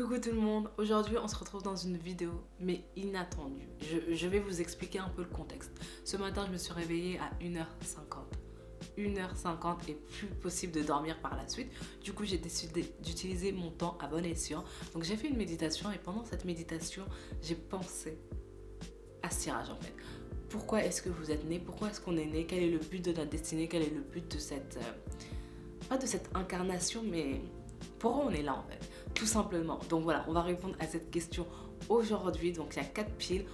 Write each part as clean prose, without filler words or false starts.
Coucou tout le monde, aujourd'hui on se retrouve dans une vidéo mais inattendue. Je vais vous expliquer un peu le contexte. Ce matin je me suis réveillée à 1h50. 1h50 et plus possible de dormir par la suite. Du coup j'ai décidé d'utiliser mon temps à bon escient. Donc j'ai fait une méditation et pendant cette méditation j'ai pensé à ce tirage en fait. Pourquoi est-ce que vous êtes né? Pourquoi est-ce qu'on est né? Quel est le but de notre destinée? Quel est le but de cette... pas de cette incarnation mais... pourquoi on est là en fait? Tout simplement. Donc voilà, on va répondre à cette question aujourd'hui. Donc il y a 4 piles.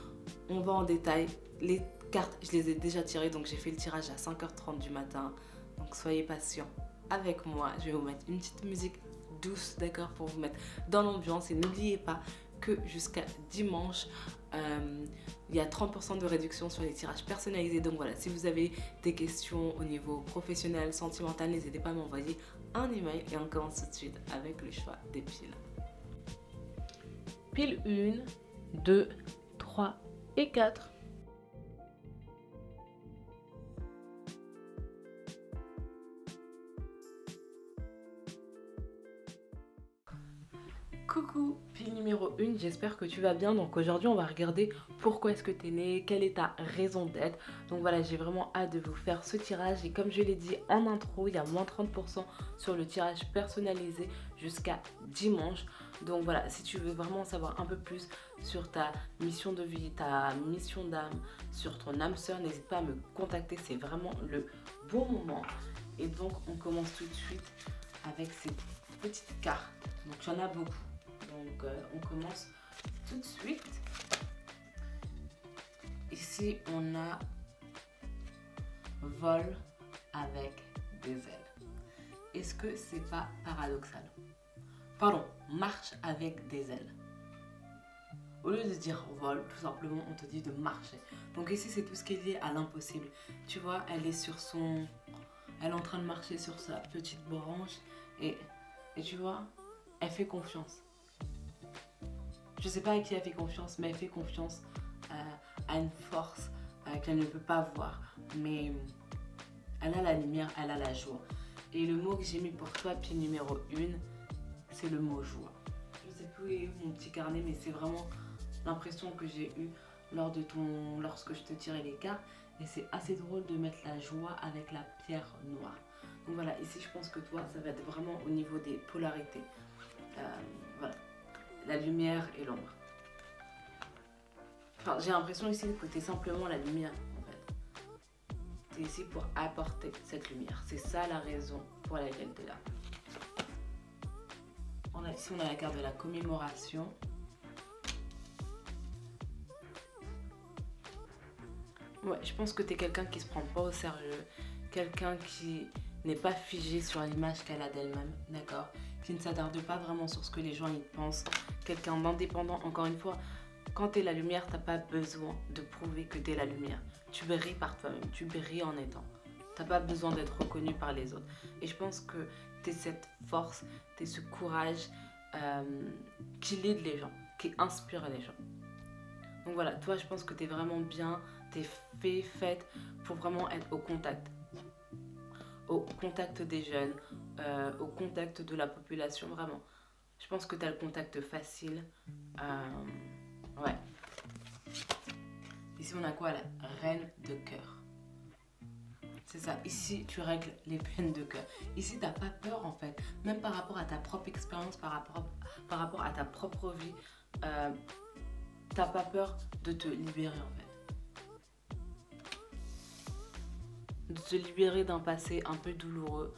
On va en détail. Les cartes, je les ai déjà tirées. Donc j'ai fait le tirage à 5h30 du matin. Donc soyez patients avec moi. Je vais vous mettre une petite musique douce, d'accord, pour vous mettre dans l'ambiance. Et n'oubliez pas que jusqu'à dimanche, il y a 30% de réduction sur les tirages personnalisés. Donc voilà, si vous avez des questions au niveau professionnel, sentimental, n'hésitez pas à m'envoyer un email et on commence tout de suite avec le choix des piles. Pile 1, 2, 3 et 4. Coucou, pile numéro 1, j'espère que tu vas bien. Donc aujourd'hui on va regarder pourquoi est-ce que tu es né, quelle est ta raison d'être. Donc voilà, j'ai vraiment hâte de vous faire ce tirage. Et comme je l'ai dit en intro, il y a moins 30% sur le tirage personnalisé jusqu'à dimanche. Donc voilà, si tu veux vraiment savoir un peu plus sur ta mission de vie, ta mission d'âme, sur ton âme sœur, n'hésite pas à me contacter, c'est vraiment le bon moment. Et donc on commence tout de suite avec ces petites cartes. Donc il y en a beaucoup. Donc on commence tout de suite. Ici on a vol avec des ailes. Est-ce que c'est pas paradoxal? Pardon, marche avec des ailes. Au lieu de dire vol, tout simplement on te dit de marcher. Donc ici c'est tout ce qui est lié à l'impossible. Tu vois, elle est sur son... Elle est en train de marcher sur sa petite branche et tu vois, elle fait confiance. Je sais pas à qui elle fait confiance, mais elle fait confiance à une force qu'elle ne peut pas voir. Mais elle a la lumière, elle a la joie. Et le mot que j'ai mis pour toi, pile numéro 1, c'est le mot joie. Je sais plus où est mon petit carnet, mais c'est vraiment l'impression que j'ai eue lorsque je te tirais les cartes. Et c'est assez drôle de mettre la joie avec la pierre noire. Donc voilà, ici je pense que toi, ça va être vraiment au niveau des polarités. Voilà. La lumière et l'ombre. Enfin, j'ai l'impression ici que tu es simplement la lumière en fait. Tu es ici pour apporter cette lumière. C'est ça la raison pour laquelle tu es là. Ici on a la carte de la commémoration. Ouais, je pense que tu es quelqu'un qui se prend pas au sérieux. Quelqu'un qui n'est pas figé sur l'image qu'elle a d'elle-même, d'accord? Qui ne s'attarde pas vraiment sur ce que les gens y pensent. Quelqu'un d'indépendant, encore une fois, quand tu es la lumière, tu n'as pas besoin de prouver que tu es la lumière. Tu brilles par toi-même, tu brilles en étant. Tu n'as pas besoin d'être reconnu par les autres. Et je pense que tu es cette force, tu es ce courage qui lead les gens, qui inspire les gens. Donc voilà, toi je pense que tu es vraiment bien, tu es faite pour vraiment être au contact. Au contact des jeunes, au contact de la population, vraiment. Je pense que tu as le contact facile. Ouais. Ici, on a quoi? La reine de cœur. C'est ça. Ici, tu règles les peines de cœur. Ici, tu n'as pas peur, en fait. Même par rapport à ta propre expérience, par rapport à ta propre vie, tu n'as pas peur de te libérer, en fait. De se libérer d'un passé un peu douloureux,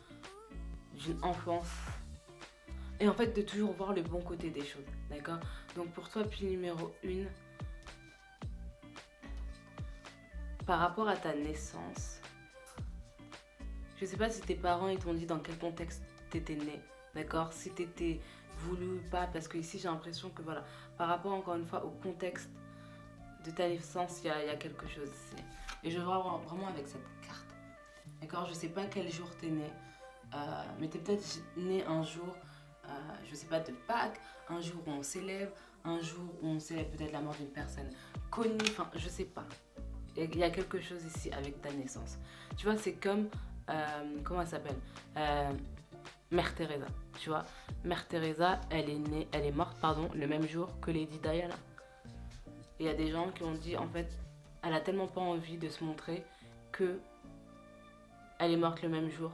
d'une enfance. Et en fait, de toujours voir le bon côté des choses, d'accord? Donc pour toi, pile numéro 1, par rapport à ta naissance, je sais pas si tes parents ils t'ont dit dans quel contexte t'étais né, d'accord? Si t'étais voulu ou pas, parce que ici j'ai l'impression que voilà, par rapport encore une fois au contexte de ta naissance, il y a quelque chose ici. Et je veux voir vraiment avec cette carte. D'accord, je sais pas quel jour t'es né, mais t'es peut-être né un jour, je sais pas, de Pâques, un jour où on célèbre, un jour où on célèbre peut-être la mort d'une personne connue, enfin je sais pas. Il y a quelque chose ici avec ta naissance. Tu vois, c'est comme, comment elle s'appelle, Mère Teresa, tu vois. Mère Teresa, elle est morte, pardon, le même jour que Lady Diana. Et il y a des gens qui ont dit, en fait, elle a tellement pas envie de se montrer que elle est morte le même jour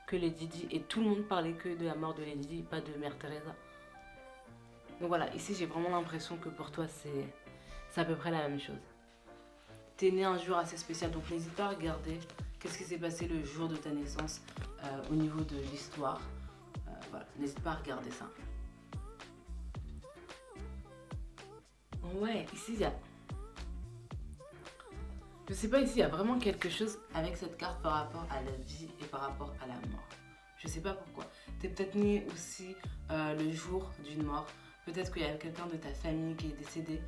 que Lady Di. Et tout le monde parlait que de la mort de Lady Di, pas de Mère Teresa. Donc voilà, ici j'ai vraiment l'impression que pour toi c'est à peu près la même chose. T'es né un jour assez spécial, donc n'hésite pas à regarder qu'est-ce qui s'est passé le jour de ta naissance au niveau de l'histoire. Voilà, n'hésite pas à regarder ça. Ouais, ici il y a... Je sais pas, ici il y a vraiment quelque chose avec cette carte par rapport à la vie et par rapport à la mort. Je sais pas pourquoi. T'es peut-être né aussi le jour d'une mort. Peut-être qu'il y a quelqu'un de ta famille qui est décédé.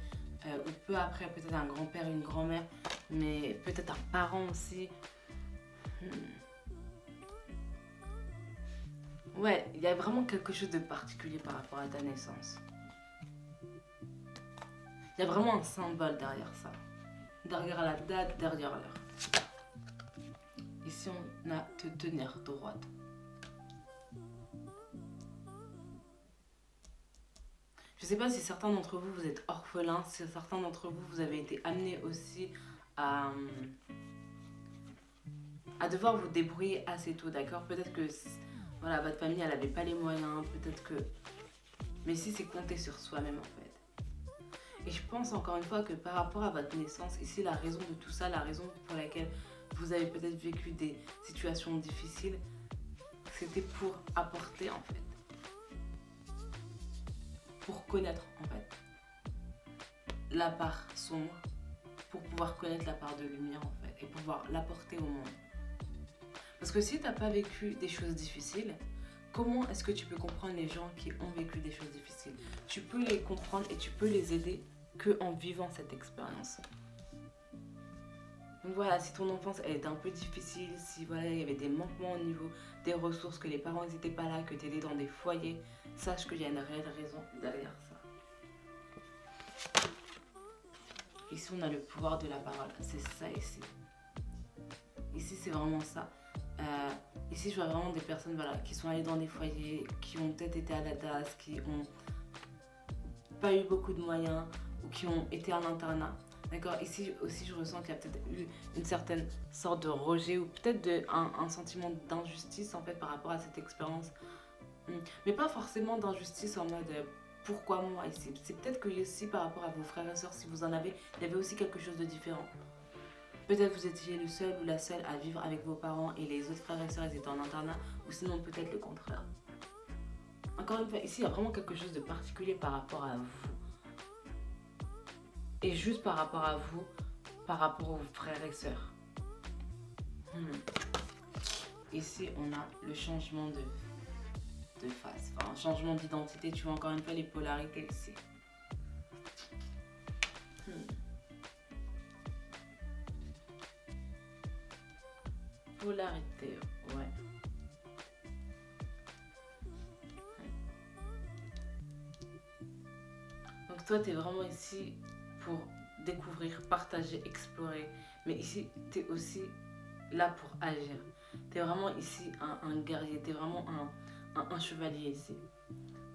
Ou peu après, peut-être un grand-père, une grand-mère. Mais peut-être un parent aussi. Ouais, il y a vraiment quelque chose de particulier par rapport à ta naissance. Il y a vraiment un symbole derrière ça. Derrière la date, derrière l'heure. Ici, on a te tenir droite. Je ne sais pas si certains d'entre vous, vous êtes orphelins, si certains d'entre vous, vous avez été amenés aussi à devoir vous débrouiller assez tôt, d'accord? Peut-être que voilà, votre famille, elle n'avait pas les moyens, peut-être que... Mais ici, c'est compter sur soi-même, en fait. Et je pense encore une fois que par rapport à votre naissance, ici, la raison de tout ça, la raison pour laquelle vous avez peut-être vécu des situations difficiles, c'était pour apporter, en fait. Pour connaître, en fait, la part sombre, pour pouvoir connaître la part de lumière, en fait, et pouvoir l'apporter au monde. Parce que si tu n'as pas vécu des choses difficiles, comment est-ce que tu peux comprendre les gens qui ont vécu des choses difficiles? Tu peux les comprendre et tu peux les aider qu'en vivant cette expérience. Donc voilà, si ton enfance elle était un peu difficile, si voilà, il y avait des manquements au niveau des ressources, que les parents n'étaient pas là, que tu étais dans des foyers, sache qu'il y a une réelle raison derrière ça. Ici, on a le pouvoir de la parole. C'est ça ici. Ici, c'est vraiment ça. Ici, je vois vraiment des personnes voilà, qui sont allées dans des foyers, qui ont peut-être été à la DAS, qui n'ont pas eu beaucoup de moyens ou qui ont été à l'internat. D'accord. Ici aussi, je ressens qu'il y a peut-être eu une certaine sorte de rejet ou peut-être un sentiment d'injustice en fait par rapport à cette expérience. Mais pas forcément d'injustice en mode pourquoi moi ici. C'est peut-être que aussi par rapport à vos frères et sœurs, si vous en avez, il y avait aussi quelque chose de différent. Peut-être vous étiez le seul ou la seule à vivre avec vos parents et les autres frères et sœurs étaient en internat, ou sinon peut-être le contraire. Encore une fois, ici il y a vraiment quelque chose de particulier par rapport à vous. Et juste par rapport à vous, par rapport aux frères et sœurs. Ici on a le changement de face, enfin un changement d'identité, tu vois encore une fois les polarités ici. Polarité, ouais. Donc toi, tu es vraiment ici pour découvrir, partager, explorer. Mais ici, tu es aussi là pour agir. Tu es vraiment ici un guerrier, tu es vraiment un chevalier ici.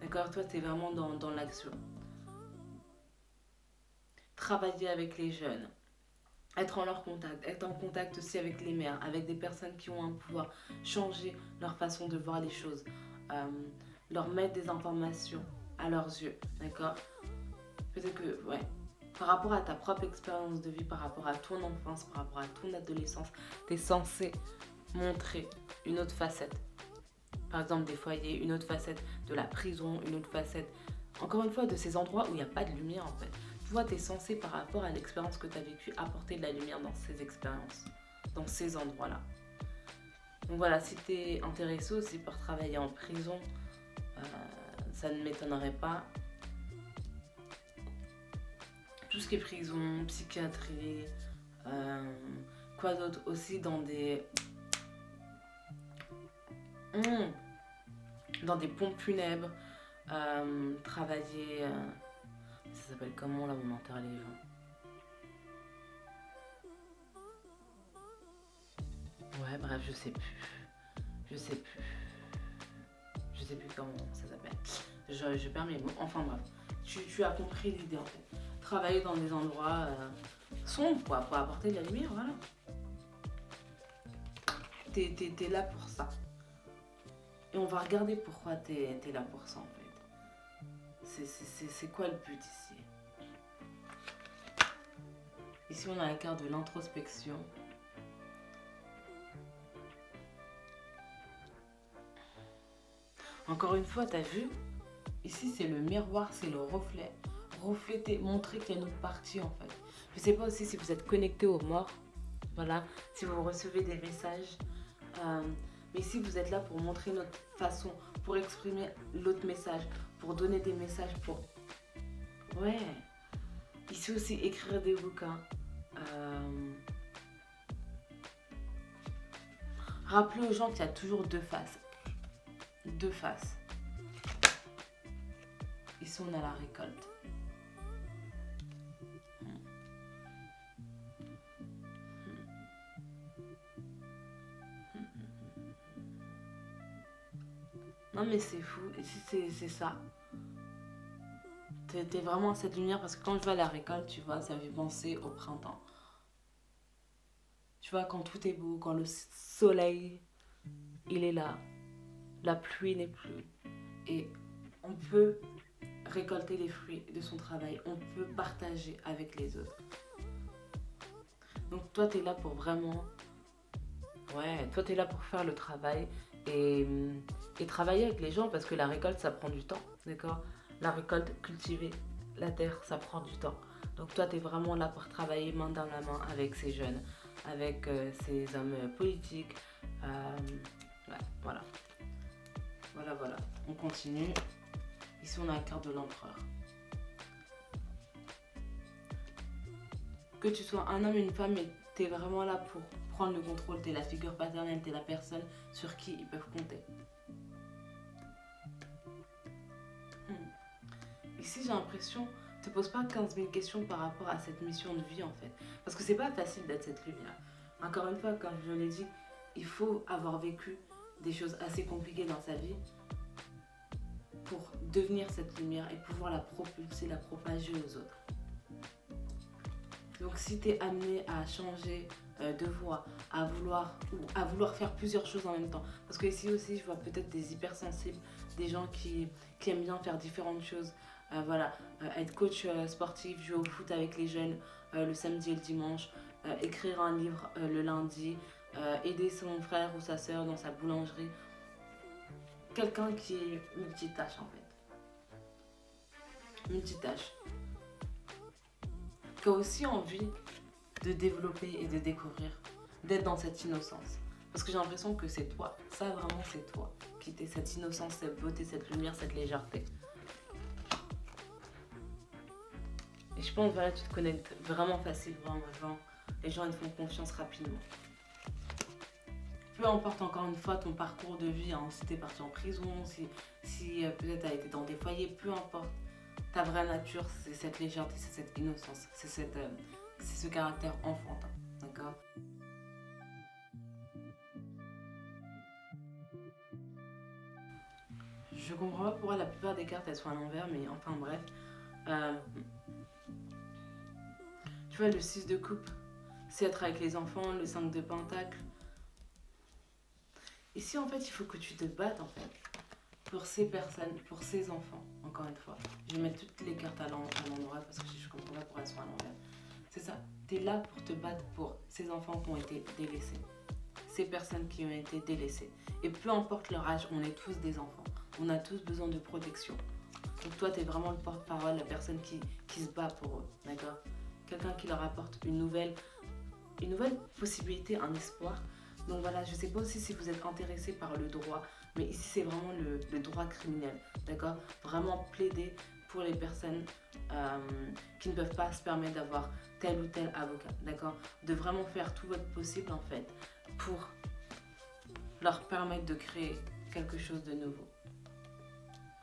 D'accord? Toi, tu es vraiment dans l'action. Travailler avec les jeunes. Être en leur contact, être en contact aussi avec les mères, avec des personnes qui ont un pouvoir, changer leur façon de voir les choses, leur mettre des informations à leurs yeux, d'accord? Peut-être que, ouais, par rapport à ta propre expérience de vie, par rapport à ton enfance, par rapport à ton adolescence, tu es censé montrer une autre facette. Par exemple, des foyers, une autre facette de la prison, une autre facette, encore une fois, de ces endroits où il n'y a pas de lumière en fait. Toi, tu es censé, par rapport à l'expérience que tu as vécue, apporter de la lumière dans ces expériences, dans ces endroits-là. Donc voilà, si tu es intéressé aussi par travailler en prison, ça ne m'étonnerait pas. Tout ce qui est prison, psychiatrie, quoi d'autre aussi dans des pompes funèbres, travailler, ça s'appelle comment là où on enterre les gens? Ouais, bref, je sais plus. Je sais plus comment ça s'appelle. Je perds mes mots. Enfin bref, tu as compris l'idée en fait. Travailler dans des endroits sombres quoi, pour apporter de la lumière, voilà. T'es là pour ça. Et on va regarder pourquoi t'es là pour ça en fait. C'est quoi le but ici? Ici on a la carte de l'introspection. Encore une fois, t'as vu? Ici c'est le miroir, c'est le reflet. Refléter, montrer qu'il y a une autre partie en fait. Je sais pas aussi si vous êtes connecté aux morts. Voilà, si vous recevez des messages. Mais si vous êtes là pour montrer notre façon, pour exprimer l'autre message, pour donner des messages, pour... Ouais. Ici aussi, écrire des bouquins. Rappelez aux gens qu'il y a toujours deux faces. Deux faces. Ici, on a la récolte. Non mais c'est fou, ici c'est ça. T'es vraiment cette lumière parce que quand je vois la récolte, tu vois, ça me fait penser au printemps. Tu vois, quand tout est beau, quand le soleil, il est là, la pluie n'est plus. Et on peut récolter les fruits de son travail, on peut partager avec les autres. Donc toi, t'es là pour vraiment... Ouais, toi, t'es là pour faire le travail et travailler avec les gens parce que la récolte, ça prend du temps, d'accord? La récolte, cultiver la terre, ça prend du temps. Donc toi, tu es vraiment là pour travailler main dans la main avec ces jeunes, avec ces hommes politiques. Ouais, voilà. Voilà. On continue. Ici, on a la carte de l'empereur. Que tu sois un homme, une femme, tu es vraiment là pour prendre le contrôle. Tu es la figure paternelle, tu es la personne sur qui ils peuvent compter. Ici, j'ai l'impression, te pose pas 15 000 questions par rapport à cette mission de vie en fait. Parce que c'est pas facile d'être cette lumière. Encore une fois, comme je l'ai dit, il faut avoir vécu des choses assez compliquées dans sa vie pour devenir cette lumière et pouvoir la propulser, la propager aux autres. Donc si tu es amené à changer de voie, à vouloir faire plusieurs choses en même temps, parce que ici aussi je vois peut-être des hypersensibles, des gens qui aiment bien faire différentes choses. Voilà, être coach sportif, jouer au foot avec les jeunes le samedi et le dimanche, écrire un livre le lundi, aider son frère ou sa soeur dans sa boulangerie. Quelqu'un qui est multitâche en fait. Multitâche. Qui a aussi envie de développer et de découvrir, d'être dans cette innocence. Parce que j'ai l'impression que c'est toi, ça vraiment c'est toi, qui t'es cette innocence, cette beauté, cette lumière, cette légèreté. Et je pense que tu te connectes vraiment facilement aux gens. Les gens ils te font confiance rapidement. Peu importe encore une fois ton parcours de vie, hein, si t'es parti en prison, si peut-être t'as été dans des foyers, peu importe. Ta vraie nature, c'est cette légèreté, c'est cette innocence, c'est ce caractère enfantin, d'accord? Je comprends pas pourquoi la plupart des cartes elles sont à l'envers, mais enfin bref. Tu vois, le 6 de coupe, c'est être avec les enfants, le 5 de pentacle. Ici, en fait, il faut que tu te battes, en fait, pour ces personnes, pour ces enfants, encore une fois. Je vais mettre toutes les cartes à l'endroit parce que je comprends pas pourquoi elles sont à l'envers. C'est ça, tu es là pour te battre pour ces enfants qui ont été délaissés, ces personnes qui ont été délaissées. Et peu importe leur âge, on est tous des enfants. On a tous besoin de protection. Donc toi, tu es vraiment le porte-parole, la personne qui se bat pour eux, d'accord? Quelqu'un qui leur apporte une nouvelle possibilité, un espoir. Donc voilà, je ne sais pas aussi si vous êtes intéressé par le droit, mais ici c'est vraiment le droit criminel, d'accord? Vraiment plaider pour les personnes qui ne peuvent pas se permettre d'avoir tel ou tel avocat, d'accord? De vraiment faire tout votre possible en fait pour leur permettre de créer quelque chose de nouveau.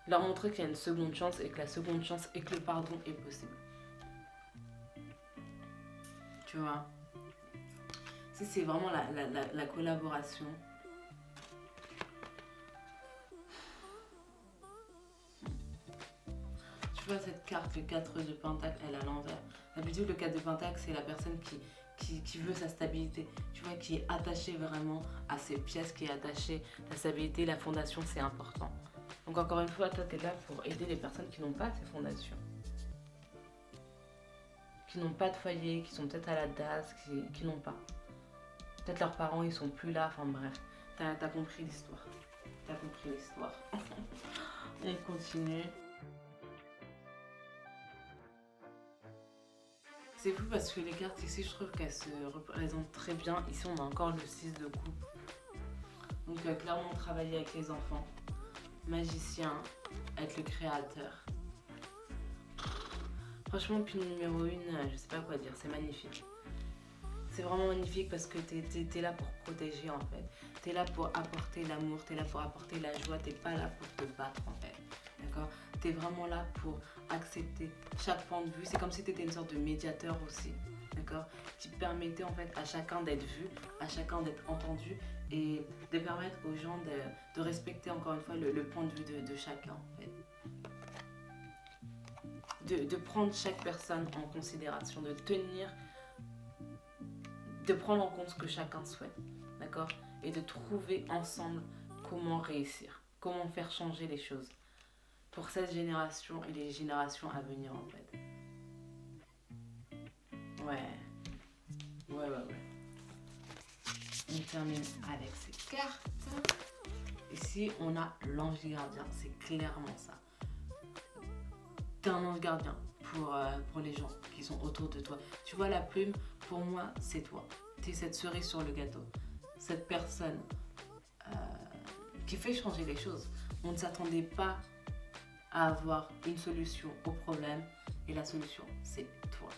Leur montrer qu'il y a une seconde chance et que la seconde chance et que le pardon est possible. Tu vois? C'est vraiment la collaboration. tu vois cette carte, le 4 de Pentacle, elle est à l'envers. D'habitude, le 4 de Pentacle, c'est la personne qui veut sa stabilité. Tu vois, qui est attachée vraiment à ses pièces, qui est attachée à la stabilité, la fondation, c'est important. Donc encore une fois, toi, tu es là pour aider les personnes qui n'ont pas ces fondations. Qui n'ont pas de foyer, qui sont peut-être à la DAS, qui n'ont pas. Peut-être leurs parents, ils sont plus là, enfin bref. T'as compris l'histoire. T'as compris l'histoire. On continue. C'est fou parce que les cartes ici, je trouve qu'elles se représentent très bien. Ici, on a encore le 6 de coupe. Donc clairement, travailler avec les enfants. Magicien, être le créateur. Franchement, puis numéro 1, je sais pas quoi dire, c'est magnifique. C'est vraiment magnifique parce que t'es là pour protéger en fait. T'es là pour apporter l'amour, t'es là pour apporter la joie, t'es pas là pour te battre en fait. D'accord? T'es vraiment là pour accepter chaque point de vue. C'est comme si t'étais une sorte de médiateur aussi. D'accord? Qui permettait en fait à chacun d'être vu, à chacun d'être entendu et de permettre aux gens de respecter encore une fois le point de vue de chacun en fait. De prendre chaque personne en considération, de prendre en compte ce que chacun souhaite, d'accord? Et de trouver ensemble comment réussir, comment faire changer les choses pour cette génération et les générations à venir en fait. Ouais. On termine avec ces cartes. Ici, on a l'ange gardien, c'est clairement ça. T'es un ange gardien pour les gens qui sont autour de toi. Tu vois la plume, pour moi, c'est toi. T'es cette cerise sur le gâteau. Cette personne qui fait changer les choses. On ne s'attendait pas à avoir une solution au problème et la solution, c'est toi.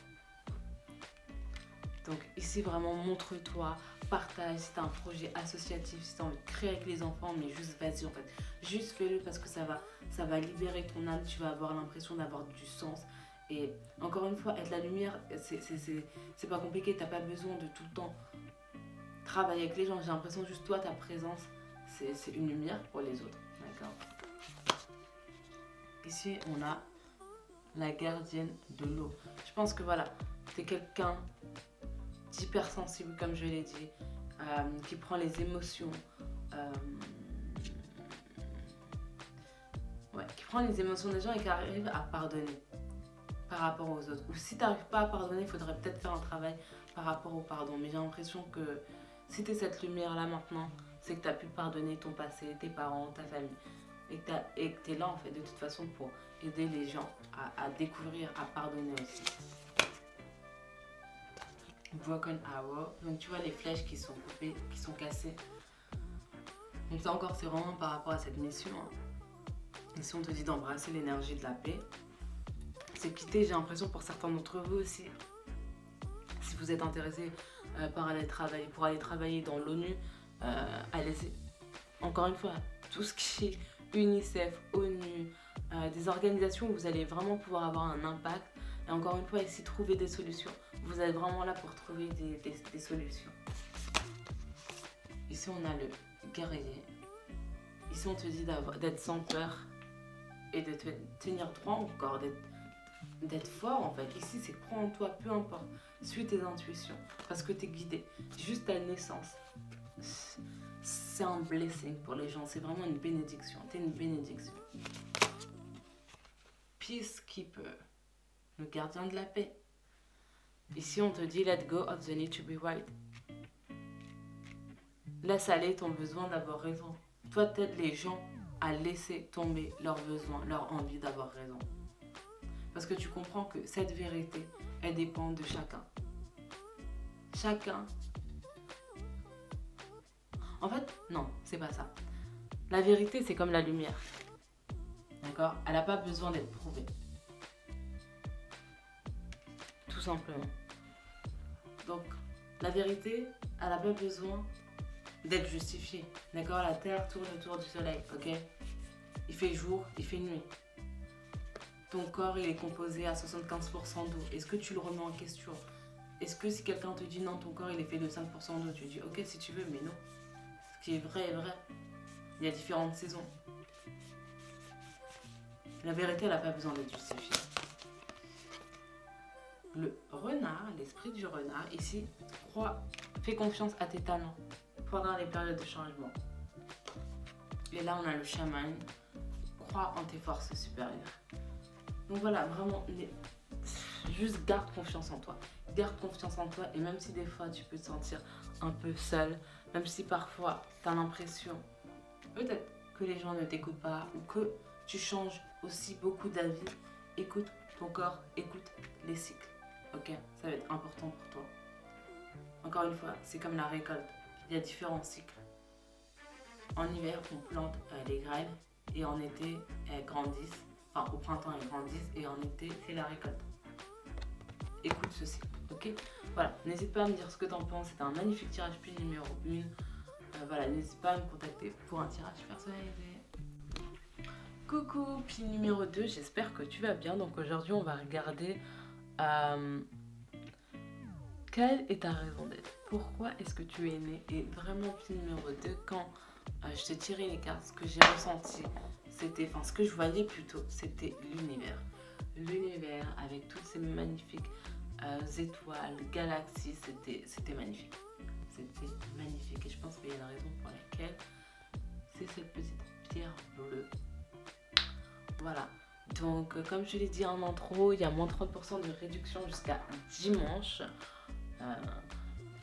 Donc ici, vraiment, montre-toi, partage. Si tu as un projet associatif, si tu as envie de créer avec les enfants, mais juste vas-y en fait. Juste fais-le parce que ça va libérer ton âme. Tu vas avoir l'impression d'avoir du sens. Et encore une fois, être la lumière, c'est pas compliqué. Tu n'as pas besoin de tout le temps travailler avec les gens. J'ai l'impression juste toi, ta présence, c'est une lumière pour les autres. D'accord? Ici, on a la gardienne de l'eau. Je pense que voilà, tu es quelqu'un d'hypersensible, comme je l'ai dit, qui prend les émotions, qui prend les émotions des gens et qui arrive à pardonner par rapport aux autres. Ou si tu n'arrives pas à pardonner, il faudrait peut-être faire un travail par rapport au pardon. Mais j'ai l'impression que si tu es cette lumière-là maintenant, c'est que tu as pu pardonner ton passé, tes parents, ta famille. Et que tu es là en fait de toute façon pour aider les gens à découvrir, à pardonner aussi. Broken Arrow, donc tu vois les flèches qui sont coupées, qui sont cassées. Donc ça encore, c'est vraiment par rapport à cette mission. Ici on te dit d'embrasser l'énergie de la paix. C'est quitter, j'ai l'impression pour certains d'entre vous aussi. Si vous êtes intéressé pour aller travailler dans l'ONU, allez-y. Encore une fois, tout ce qui est UNICEF, ONU, des organisations où vous allez vraiment pouvoir avoir un impact. Et encore une fois, ici, trouver des solutions. Vous êtes vraiment là pour trouver des solutions. Ici, on a le guerrier. Ici, on te dit d'être sans peur et de te tenir droit encore, d'être fort en fait. Ici, c'est croire en toi, peu importe. Suis tes intuitions parce que tu es guidé. Juste ta naissance, c'est un blessing pour les gens. C'est vraiment une bénédiction. Tu es une bénédiction. Peacekeeper, le gardien de la paix. Ici, on te dit let go of the need to be right. Laisse aller ton besoin d'avoir raison. Toi, t'aides les gens à laisser tomber leurs besoins, leur envie d'avoir raison. Parce que tu comprends que cette vérité, elle dépend de chacun. Chacun. En fait, non, c'est pas ça. La vérité, c'est comme la lumière. D'accord? Elle n'a pas besoin d'être prouvée. Tout simplement. Donc, la vérité, elle n'a pas besoin d'être justifiée. D'accord? La Terre tourne autour du Soleil, ok? Il fait jour, il fait nuit. Ton corps, il est composé à 75% d'eau. Est-ce que tu le remets en question? Est-ce que si quelqu'un te dit non, ton corps, il est fait de 5% d'eau, tu dis ok si tu veux, mais non. Ce qui est vrai est vrai. Il y a différentes saisons. La vérité, elle n'a pas besoin d'être justifiée. Le renard, l'esprit du renard, ici, fais confiance à tes talents pendant les périodes de changement. Et là, on a le chaman, crois en tes forces supérieures. Donc voilà, vraiment, juste garde confiance en toi. Garde confiance en toi et même si des fois tu peux te sentir un peu seul, même si parfois tu as l'impression peut-être que les gens ne t'écoutent pas ou que tu changes aussi beaucoup d'avis, écoute ton corps, écoute les cycles. Ok, ça va être important pour toi. Encore une fois, c'est comme la récolte. Il y a différents cycles. En hiver, on plante les graines et en été, elles grandissent. Enfin, au printemps, elles grandissent et en été, c'est la récolte. Écoute ce cycle, ok? Voilà, n'hésite pas à me dire ce que tu en penses. C'était un magnifique tirage pile numéro 1. Voilà, n'hésite pas à me contacter pour un tirage personnalisé. Coucou, pile numéro 2, j'espère que tu vas bien. Donc aujourd'hui, on va regarder quelle est ta raison d'être. Pourquoi est-ce que tu es né? Et vraiment, pile numéro 2, quand je t'ai tiré les cartes, ce que j'ai ressenti, c'était, enfin ce que je voyais plutôt, c'était l'univers. L'univers avec toutes ces magnifiques étoiles, galaxies, c'était magnifique. C'était magnifique et je pense qu'il y a une raison pour laquelle c'est cette petite pierre bleue. Voilà, donc comme je l'ai dit en intro, il y a moins 30% de réduction jusqu'à dimanche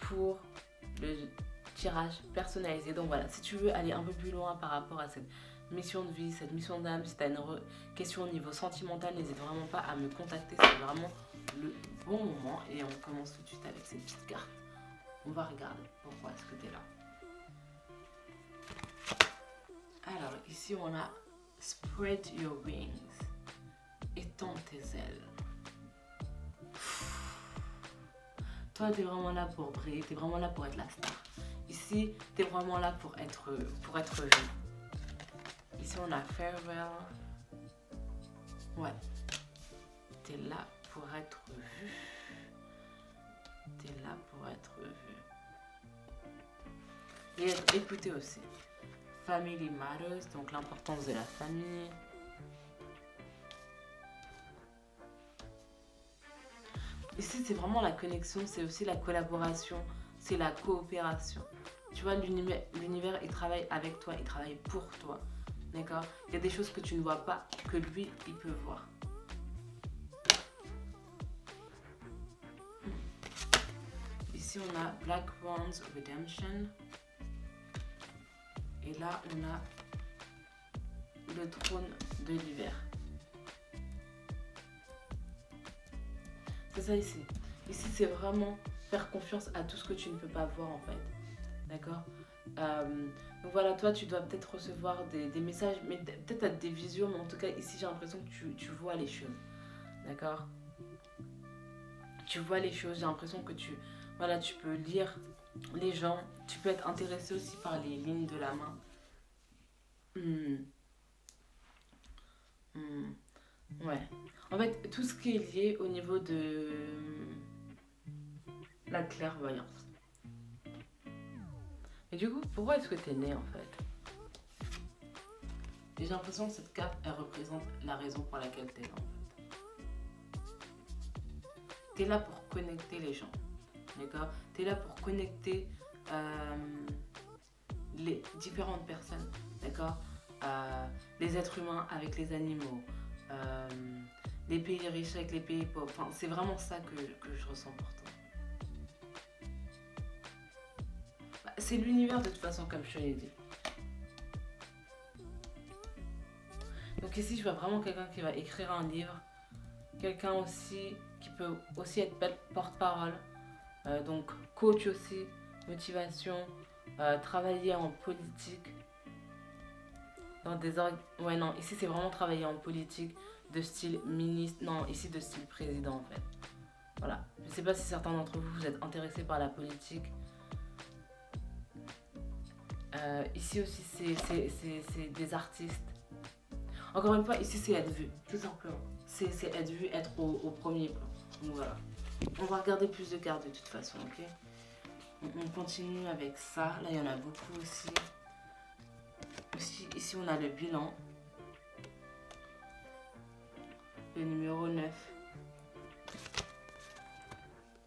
pour le tirage personnalisé. Donc voilà, si tu veux aller un peu plus loin par rapport à cette mission de vie, cette mission d'âme, si tu as une question au niveau sentimental, n'hésite vraiment pas à me contacter, c'est vraiment le bon moment. Et on commence tout de suite avec ces petites cartes. On va regarder pourquoi est-ce que tu es là. Alors ici on a Spread your wings, étends tes ailes. Toi tu es vraiment là pour briller, tu es vraiment là pour être la star. Ici tu es vraiment là pour être vu. Ici on a Farewell. Ouais. T'es là pour être vu. T'es là pour être vu. Et être écouté aussi. Family Matters, donc l'importance de la famille. Ici c'est vraiment la connexion, c'est aussi la collaboration, c'est la coopération. Tu vois, l'univers il travaille avec toi, il travaille pour toi. D'accord? Il y a des choses que tu ne vois pas, que lui, il peut voir. Ici, on a Black Wands Redemption. Et là, on a le trône de l'hiver. C'est ça ici. Ici, c'est vraiment faire confiance à tout ce que tu ne peux pas voir, en fait. D'accord? Donc voilà, toi tu dois peut-être recevoir des messages, mais peut-être à des visions, mais en tout cas ici j'ai l'impression que tu vois les choses. D'accord? Tu vois les choses, j'ai l'impression que tu peux lire les gens, tu peux être intéressé aussi par les lignes de la main. Ouais. En fait, tout ce qui est lié au niveau de la clairvoyance. Et du coup, pourquoi est-ce que tu es né en fait? Et j'ai l'impression que cette carte, elle représente la raison pour laquelle tu es là en fait. Tu es là pour connecter les gens, d'accord? Tu es là pour connecter les différentes personnes, d'accord? Les êtres humains avec les animaux, les pays riches avec les pays pauvres. Enfin, c'est vraiment ça que je ressens pour toi. C'est l'univers de toute façon, comme je te l'ai dit. Donc ici, je vois vraiment quelqu'un qui va écrire un livre. Quelqu'un aussi qui peut aussi être porte-parole. Donc coach aussi, motivation, travailler en politique. Dans des ouais non, ici c'est vraiment travailler en politique de style ministre. Non, ici de style président en fait. Voilà. Je ne sais pas si certains d'entre vous, vous êtes intéressés par la politique. Ici aussi c'est des artistes. Encore une fois, ici c'est être vu, tout simplement. C'est être vu, être au premier plan. Donc voilà. On va regarder plus de cartes de toute façon, ok? On continue avec ça. Là, il y en a beaucoup aussi. Ici, on a le bilan. Le numéro 9.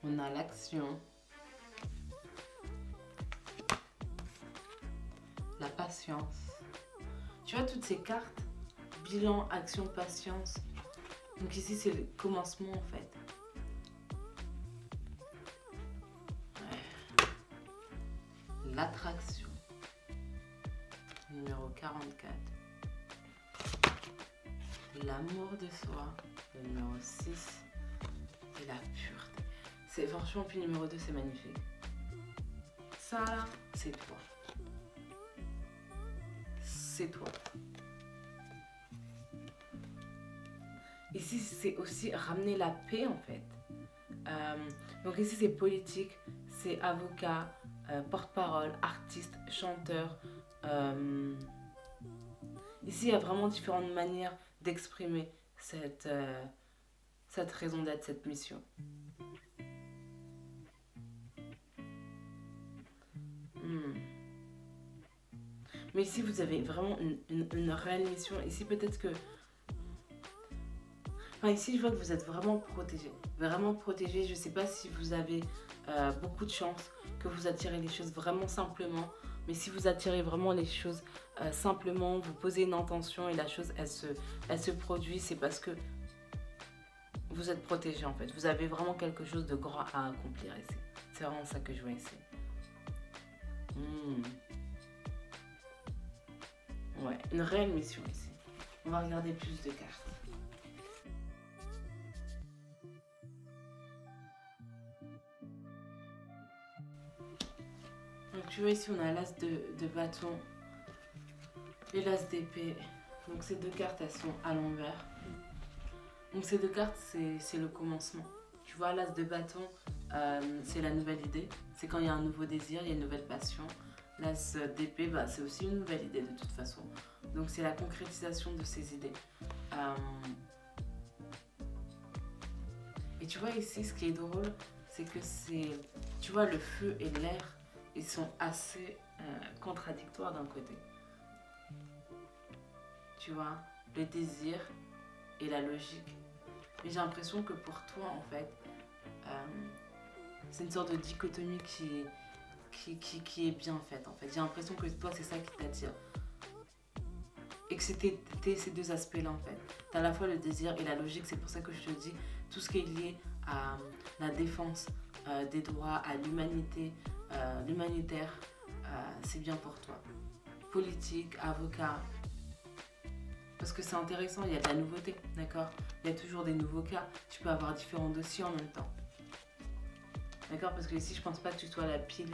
On a l'action. La patience. Tu vois toutes ces cartes, bilan, action, patience. Donc ici c'est le commencement en fait. Ouais. L'attraction. Numéro 44. L'amour de soi. Le numéro 6. Et la pureté. C'est franchement, puis numéro 2 c'est magnifique. Ça là, c'est toi. C'est toi. Ici, c'est aussi ramener la paix en fait. Donc ici, c'est politique, c'est avocat, porte-parole, artiste, chanteur. Ici, il y a vraiment différentes manières d'exprimer cette raison d'être, cette mission. Mais ici, vous avez vraiment une réelle mission. Ici, peut-être que... Enfin, ici, je vois que vous êtes vraiment protégé. Vraiment protégé. Je ne sais pas si vous avez beaucoup de chance, que vous attirez les choses vraiment simplement. Mais si vous attirez vraiment les choses simplement, vous posez une intention et la chose, elle se produit, c'est parce que vous êtes protégé en fait. Vous avez vraiment quelque chose de grand à accomplir ici. C'est vraiment ça que je vois ici. Ouais, une réelle mission ici. On va regarder plus de cartes. Donc tu vois ici on a l'as de bâton et l'as d'épée. Donc ces deux cartes elles sont à l'envers. Donc ces deux cartes c'est le commencement. Tu vois l'as de bâton c'est la nouvelle idée. C'est quand il y a un nouveau désir, il y a une nouvelle passion. L'as d'épée bah, c'est aussi une nouvelle idée de toute façon. Donc c'est la concrétisation de ces idées. Et tu vois ici ce qui est drôle c'est que c'est... Tu vois le feu et l'air ils sont assez contradictoires d'un côté. Tu vois, le désir et la logique. Mais j'ai l'impression que pour toi, en fait, c'est une sorte de dichotomie qui est bien faite, en fait. J'ai l'impression que toi, c'est ça qui t'attire. Et que c'était ces deux aspects-là, en fait. Tu as à la fois le désir et la logique. C'est pour ça que je te dis, tout ce qui est lié à la défense des droits, à l'humanité, l'humanitaire, c'est bien pour toi. Politique, avocat. Parce que c'est intéressant, il y a de la nouveauté, d'accord? Il y a toujours des nouveaux cas. Tu peux avoir différents dossiers en même temps. D'accord? Parce que ici, je pense pas que tu sois la pile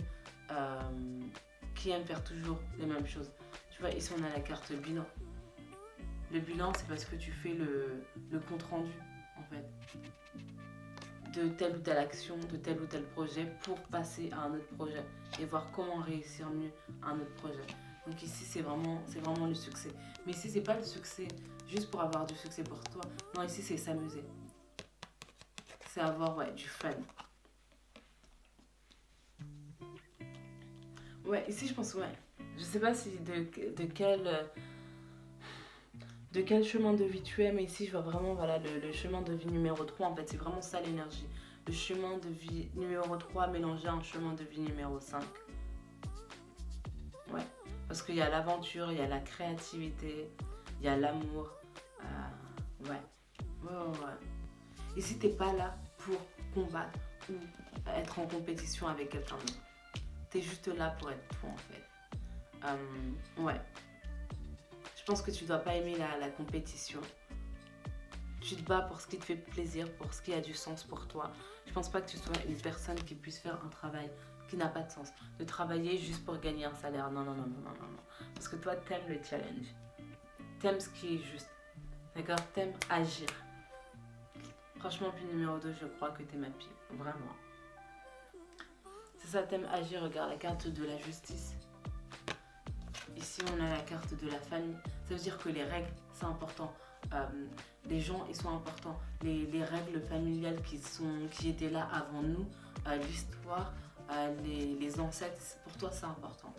qui aime faire toujours les mêmes choses. Tu vois, ici, on a la carte bilan. Le bilan, c'est parce que tu fais le compte rendu, en fait, de telle ou telle action, de tel ou tel projet pour passer à un autre projet et voir comment réussir mieux un autre projet. Donc ici, c'est vraiment le succès. Mais ici, c'est pas le succès juste pour avoir du succès pour toi. Non, ici, c'est s'amuser. C'est avoir du fun. Ouais, ici, je pense, je sais pas si de quel chemin de vie tu es, mais ici, je vois vraiment le chemin de vie numéro 3. En fait, c'est vraiment ça l'énergie. Le chemin de vie numéro 3 mélangé à un chemin de vie numéro 5. Ouais. Parce qu'il y a l'aventure, il y a la créativité, il y a l'amour. Ouais. Ici, t'es pas là pour combattre ou être en compétition avec quelqu'un d'autre. T'es juste là pour être toi, en fait. Ouais. Je pense que tu dois pas aimer la compétition. Tu te bats pour ce qui te fait plaisir, pour ce qui a du sens pour toi. Je pense pas que tu sois une personne qui puisse faire un travail qui n'a pas de sens. De travailler juste pour gagner un salaire. Non. Parce que toi, t'aimes le challenge. T'aimes ce qui est juste. D'accord? T'aimes agir. Franchement, puis numéro 2, je crois que t'es ma pile. Vraiment. C'est ça, t'aimes agir. Regarde la carte de la justice. Ici, on a la carte de la famille. Ça veut dire que les règles, c'est important. Les gens, ils sont importants. Les règles familiales qui étaient là avant nous, l'histoire, les ancêtres, pour toi, c'est important.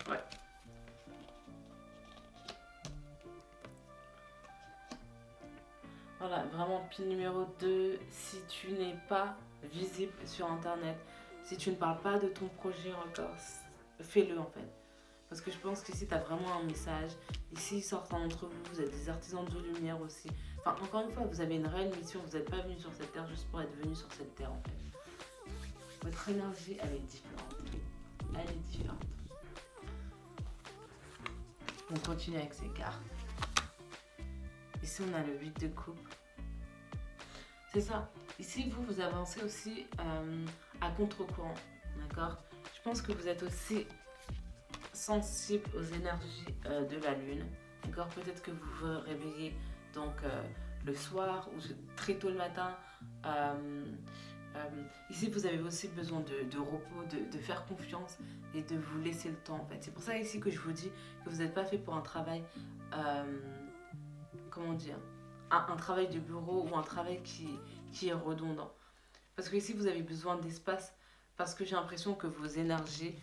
Ouais. Voilà, vraiment pile numéro 2, si tu n'es pas visible sur internet, si tu ne parles pas de ton projet encore, fais-le en fait. Parce que je pense qu'ici, tu as vraiment un message. Ici, certains d'entre vous, vous êtes des artisans de lumière aussi. Enfin, encore une fois, vous avez une réelle mission. Vous n'êtes pas venu sur cette terre juste pour être venu sur cette terre, en fait. Votre énergie, elle est différente. Elle est différente. On continue avec ces cartes. Ici, on a le 8 de coupe. C'est ça. Ici, vous avancez aussi à contre-courant. D'accord? Je pense que vous êtes aussi sensible aux énergies de la lune. D'accord? Peut-être que vous vous réveillez donc le soir ou très tôt le matin. Ici, vous avez aussi besoin de repos, de faire confiance et de vous laisser le temps en fait. C'est pour ça ici que je vous dis que vous n'êtes pas fait pour un travail, comment dire, un travail de bureau ou un travail qui est redondant. Parce que ici, vous avez besoin d'espace parce que j'ai l'impression que vos énergies,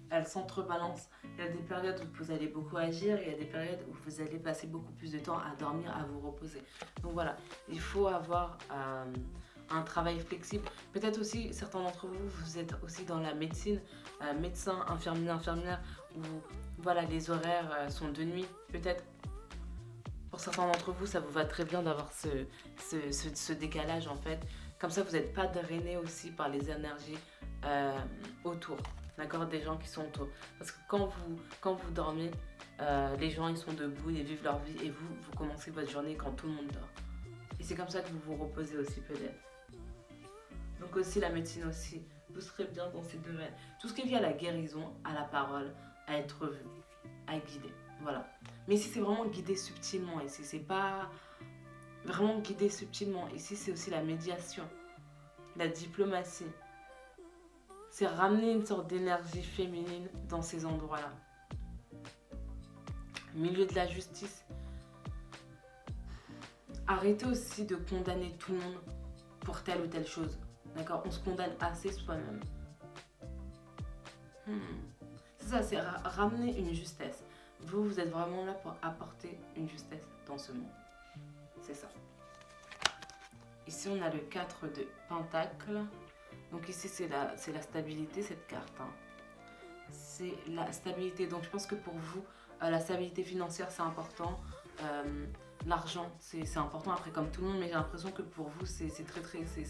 elles s'entrebalancent. Il y a des périodes où vous allez beaucoup agir et il y a des périodes où vous allez passer beaucoup plus de temps à dormir, à vous reposer. Donc voilà, il faut avoir un travail flexible. Peut-être aussi, certains d'entre vous, vous êtes aussi dans la médecine, médecin, infirmière, où voilà, les horaires sont de nuit, peut-être. Pour certains d'entre vous, ça vous va très bien d'avoir ce décalage en fait. Comme ça, vous n'êtes pas drainé aussi par les énergies autour. D'accord, des gens qui sont autour. Parce que quand vous dormez, les gens ils sont debout, ils vivent leur vie et vous commencez votre journée quand tout le monde dort. Et c'est comme ça que vous vous reposez aussi peut-être. Donc aussi la médecine aussi, vous serez bien dans ces domaines. Tout ce qui est lié à la guérison, à la parole, à être vu, à guider. Voilà. Mais ici c'est vraiment guider subtilement. Ici c'est pas vraiment guider subtilement. Ici c'est aussi la médiation, la diplomatie. C'est ramener une sorte d'énergie féminine dans ces endroits-là. Milieu de la justice. Arrêtez aussi de condamner tout le monde pour telle ou telle chose. D'accord? On se condamne assez soi-même. C'est ça, c'est ramener une justesse. Vous êtes vraiment là pour apporter une justesse dans ce monde. C'est ça. Ici, on a le 4 de Pentacles. Donc ici, c'est la stabilité, cette carte. Hein. C'est la stabilité. Donc je pense que pour vous, la stabilité financière, c'est important. L'argent, c'est important après comme tout le monde, mais j'ai l'impression que pour vous, c'est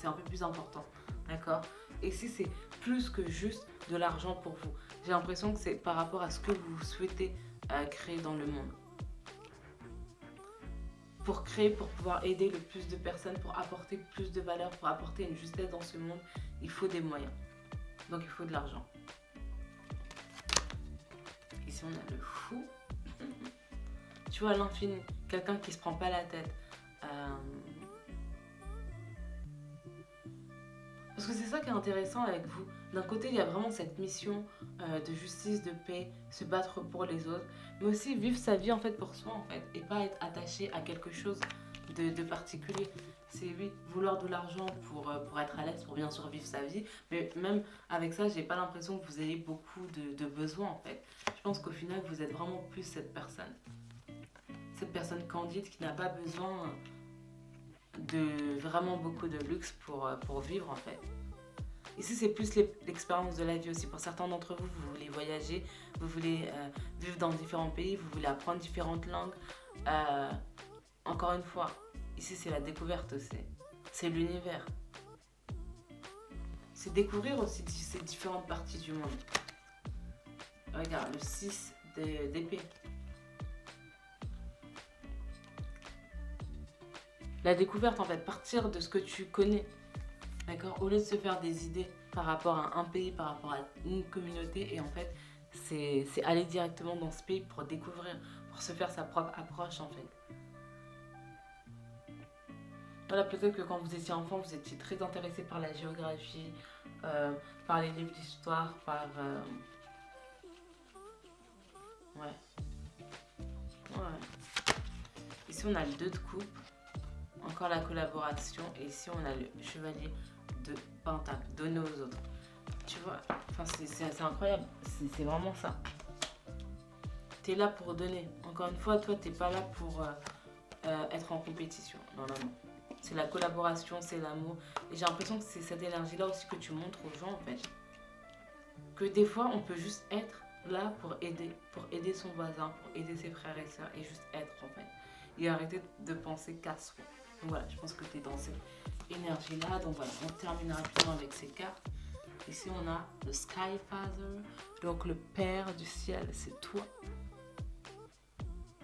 un peu plus important. D'accord? Et ici, c'est plus que juste de l'argent pour vous. J'ai l'impression que c'est par rapport à ce que vous souhaitez créer dans le monde. Pour créer, pour pouvoir aider le plus de personnes, pour apporter plus de valeur, pour apporter une justesse dans ce monde, il faut des moyens. Donc il faut de l'argent. Ici, on a le fou. Tu vois, l'infini. Quelqu'un qui se prend pas la tête. Parce que c'est ça qui est intéressant avec vous. D'un côté, il y a vraiment cette mission de justice, de paix, se battre pour les autres, mais aussi vivre sa vie en fait pour soi en fait, et pas être attaché à quelque chose de particulier. C'est oui, vouloir de l'argent pour être à l'aise, pour bien sûr vivre sa vie, mais même avec ça, j'ai pas l'impression que vous ayez beaucoup de besoins en fait. Je pense qu'au final, vous êtes vraiment plus cette personne candide qui n'a pas besoin de vraiment beaucoup de luxe pour vivre en fait. Ici, c'est plus l'expérience de la vie aussi. Pour certains d'entre vous, vous voulez voyager, vous voulez vivre dans différents pays, vous voulez apprendre différentes langues. Encore une fois, ici, c'est la découverte aussi. C'est l'univers. C'est découvrir aussi ces différentes parties du monde. Regarde, le 6 d'épée. La découverte, en fait, partir de ce que tu connais. D'accord? Au lieu de se faire des idées par rapport à un pays, par rapport à une communauté, et en fait, c'est aller directement dans ce pays pour découvrir, pour se faire sa propre approche, en fait. Voilà, peut-être que quand vous étiez enfant, vous étiez très intéressé par la géographie, par les livres d'histoire, par... Ouais. Ici, on a le 2 de coupe. Encore la collaboration. Et ici, on a le chevalier de Pentacle. Donner aux autres. Tu vois, enfin, c'est incroyable. C'est vraiment ça. Tu es là pour donner. Encore une fois, toi, tu n'es pas là être en compétition. Non, non, non. C'est la collaboration, c'est l'amour. Et j'ai l'impression que c'est cette énergie-là aussi que tu montres aux gens, en fait. Que des fois, on peut juste être là pour aider son voisin, pour aider ses frères et sœurs, et juste être, en fait. Et arrêter de penser qu'à soi. Donc voilà, je pense que tu es dans cette énergie-là. Donc voilà, on termine rapidement avec ces cartes. Ici, on a le Sky Father, donc le Père du ciel, c'est toi.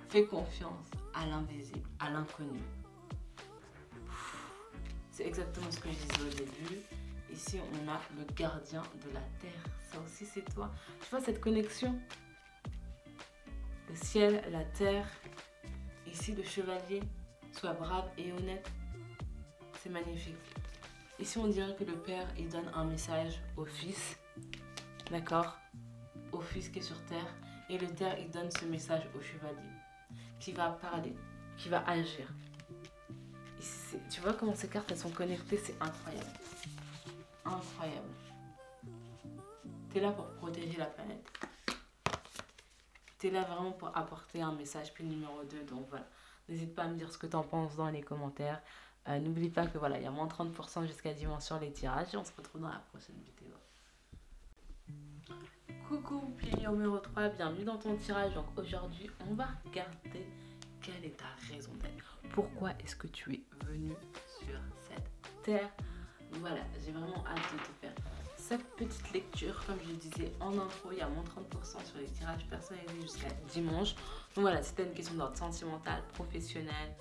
Fais confiance à l'invisible, à l'inconnu. C'est exactement ce que je disais au début. Ici, on a le gardien de la terre. Ça aussi, c'est toi. Tu vois cette connexion? Le ciel, la terre. Ici, le chevalier. Sois brave et honnête. C'est magnifique. Ici, on dirait que le père, il donne un message au fils. D'accord? Au fils qui est sur terre. Et le terre, il donne ce message au chevalier. Qui va parler. Qui va agir. Ici, tu vois comment ces cartes, elles sont connectées? C'est incroyable. Incroyable. Tu es là pour protéger la planète. Tu es là vraiment pour apporter un message. Puis numéro 2, donc voilà. N'hésite pas à me dire ce que tu en penses dans les commentaires. N'oublie pas que voilà, il y a moins 30% jusqu'à dimanche sur les tirages. Et on se retrouve dans la prochaine vidéo. Coucou, puis numéro 3, bienvenue dans ton tirage. Donc aujourd'hui, on va regarder quelle est ta raison d'être. Pourquoi est-ce que tu es venu sur cette terre? Voilà, j'ai vraiment hâte de te faire cette petite lecture. Comme je le disais en intro, il y a moins 30% sur les tirages personnalisés jusqu'à dimanche. Donc voilà, si tu as une question d'ordre sentimental, professionnel,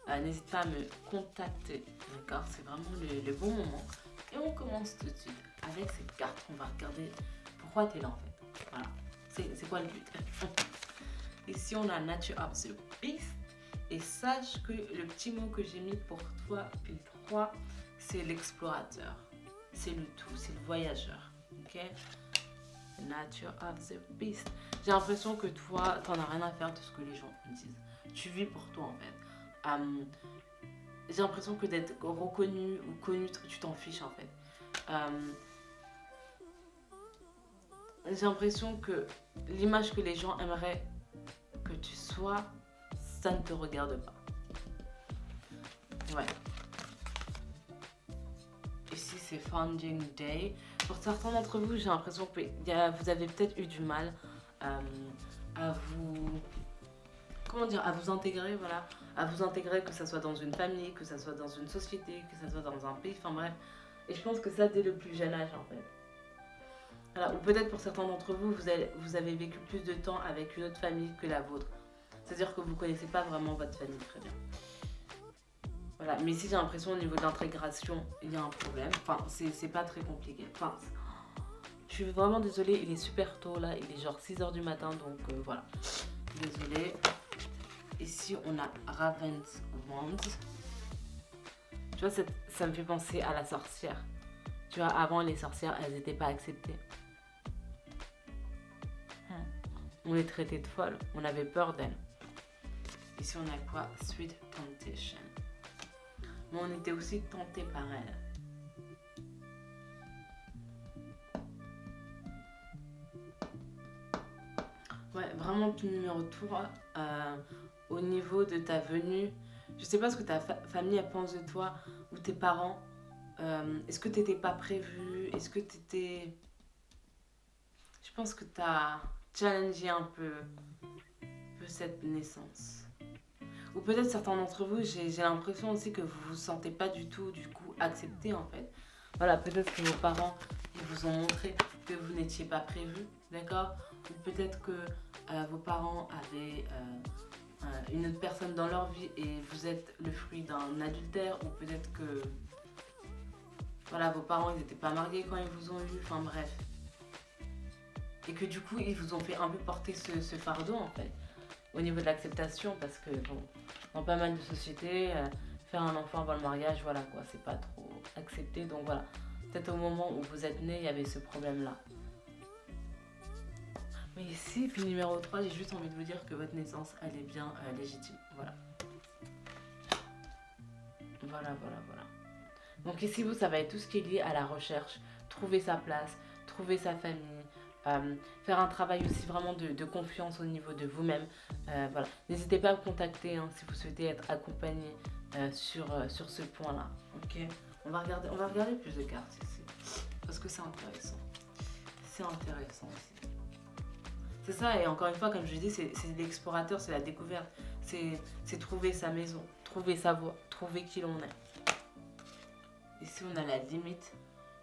n'hésite pas à me contacter. D'accord, c'est vraiment le bon moment. Et on commence tout de suite avec cette carte. On va regarder pourquoi tu es là en fait. Voilà, c'est quoi le but? Ici, on a Nature of the Beast. Et sache que le petit mot que j'ai mis pour toi, pile 3, c'est l'explorateur. C'est le tout, c'est le voyageur. Ok? Nature of the Beast. J'ai l'impression que toi, t'en as rien à faire de ce que les gens disent. Tu vis pour toi en fait. J'ai l'impression que d'être reconnu ou connu, tu t'en fiches en fait. J'ai l'impression que l'image que les gens aimeraient que tu sois, ça ne te regarde pas. Ouais. Ici, c'est Founding Day. Pour certains d'entre vous, j'ai l'impression que vous avez peut-être eu du mal à vous... Comment dire? À vous intégrer, voilà. À vous intégrer, que ça soit dans une famille, que ça soit dans une société, que ça soit dans un pays, enfin bref. Et je pense que ça, dès le plus jeune âge, en fait. Voilà. Ou peut-être pour certains d'entre vous, vous avez vécu plus de temps avec une autre famille que la vôtre. C'est-à-dire que vous ne connaissez pas vraiment votre famille très bien. Voilà, mais ici j'ai l'impression au niveau de l'intégration, il y a un problème. Enfin, c'est pas très compliqué. Enfin, je suis vraiment désolée, il est super tôt là, il est genre 6 h du matin, donc voilà. Désolée. Ici on a Raven's Wand. Tu vois, ça me fait penser à la sorcière. Tu vois, avant les sorcières, elles n'étaient pas acceptées. On les traitait de folles, on avait peur d'elles. Ici, on a quoi? Sweet Temptation. Mais on était aussi tenté par elle. Ouais, vraiment, ton numéro 3, au niveau de ta venue, je sais pas ce que ta famille elle pense de toi ou tes parents. Est-ce que tu n'étais pas prévu? Est-ce que tu étais... Je pense que tu as challengé un peu cette naissance. Ou peut-être certains d'entre vous, j'ai l'impression aussi que vous vous sentez pas du tout, du coup, accepté en fait. Voilà, peut-être que vos parents, ils vous ont montré que vous n'étiez pas prévu, d'accord? Ou peut-être que vos parents avaient une autre personne dans leur vie et vous êtes le fruit d'un adultère. Ou peut-être que, voilà, vos parents, ils n'étaient pas mariés quand ils vous ont eu, enfin bref. Et que du coup, ils vous ont fait un peu porter ce fardeau en fait. Au niveau de l'acceptation, parce que bon, dans pas mal de sociétés, faire un enfant avant le mariage, voilà quoi, c'est pas trop accepté. Donc voilà, peut-être au moment où vous êtes né, il y avait ce problème-là. Mais ici, puis numéro 3, j'ai juste envie de vous dire que votre naissance, elle est bien légitime. Voilà. Voilà. Donc ici, vous, ça va être tout ce qui est lié à la recherche, trouver sa place, trouver sa famille, faire un travail aussi vraiment de confiance au niveau de vous-même. Voilà. N'hésitez pas à me contacter hein, si vous souhaitez être accompagné sur ce point-là. Ok, on va regarder plus de cartes ici parce que c'est intéressant. C'est intéressant aussi. C'est ça, et encore une fois, comme je dis, c'est l'explorateur, c'est la découverte. C'est trouver sa maison, trouver sa voie, trouver qui l'on est. Ici, on a la limite.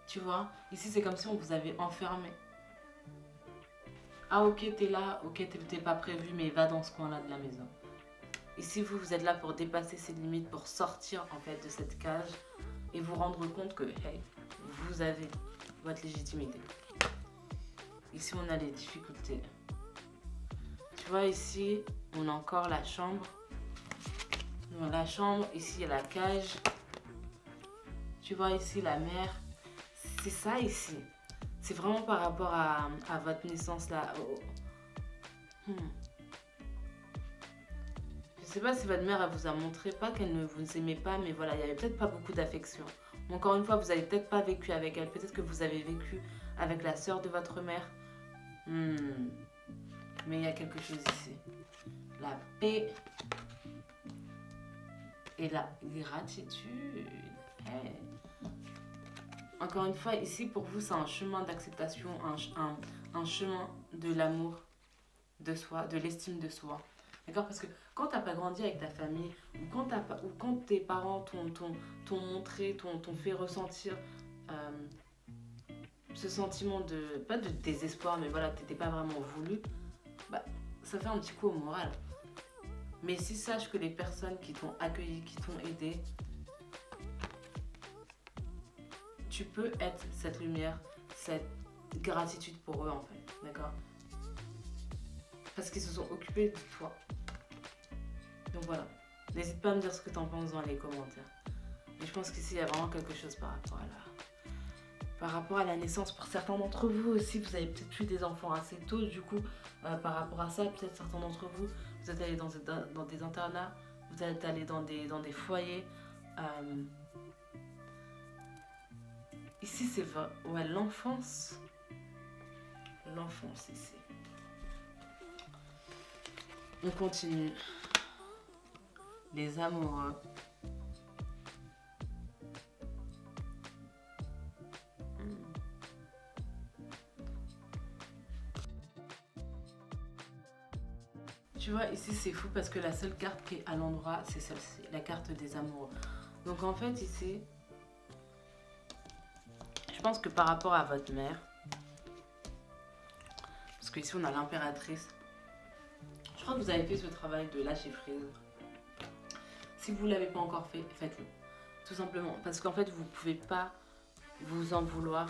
Tu vois, ici, c'est comme si on vous avait enfermé. Ah, ok, t'es là, ok, t'es pas prévu, mais va dans ce coin-là de la maison. Ici, vous êtes là pour dépasser ces limites, pour sortir, en fait, de cette cage et vous rendre compte que, hey, vous avez votre légitimité. Ici, on a les difficultés. Tu vois, ici, on a encore la chambre. Dans la chambre, ici, il y a la cage. Tu vois, ici, la mer. C'est ça, ici. C'est vraiment par rapport à votre naissance, là. Je sais pas si votre mère, elle vous a montré, pas qu'elle ne vous aimait pas, mais voilà, il n'y avait peut-être pas beaucoup d'affection. Encore une fois, vous n'avez peut-être pas vécu avec elle. Peut-être que vous avez vécu avec la sœur de votre mère. Mais il y a quelque chose ici. La paix et la gratitude. Hey. Encore une fois, ici, pour vous, c'est un chemin d'acceptation, un chemin de l'amour de soi, de l'estime de soi. D'accord? Parce que quand tu n'as pas grandi avec ta famille, ou quand tes parents t'ont montré, t'ont fait ressentir ce sentiment de, pas de désespoir, mais voilà, tu n'étais pas vraiment voulu, bah, ça fait un petit coup au moral. Mais si sache que les personnes qui t'ont accueilli, qui t'ont aidé, tu peux être cette lumière, cette gratitude pour eux en fait, d'accord? Parce qu'ils se sont occupés de toi. Donc voilà, n'hésite pas à me dire ce que tu en penses dans les commentaires. Et je pense qu'ici il y a vraiment quelque chose par rapport à la naissance. Pour certains d'entre vous aussi, vous avez peut-être eu des enfants assez tôt, du coup, par rapport à ça, peut-être certains d'entre vous, vous êtes allés dans des internats, vous êtes allés dans des foyers. Ici, c'est ouais, l'enfance. L'enfance ici. On continue. Les amoureux. Tu vois, ici c'est fou parce que la seule carte qui est à l'endroit, c'est celle-ci, la carte des amoureux. Donc en fait ici, je pense que par rapport à votre mère, parce qu'ici on a l'impératrice, je crois que vous avez fait ce travail de lâcher prise. Si vous ne l'avez pas encore fait, faites-le. Tout simplement, parce qu'en fait vous ne pouvez pas vous en vouloir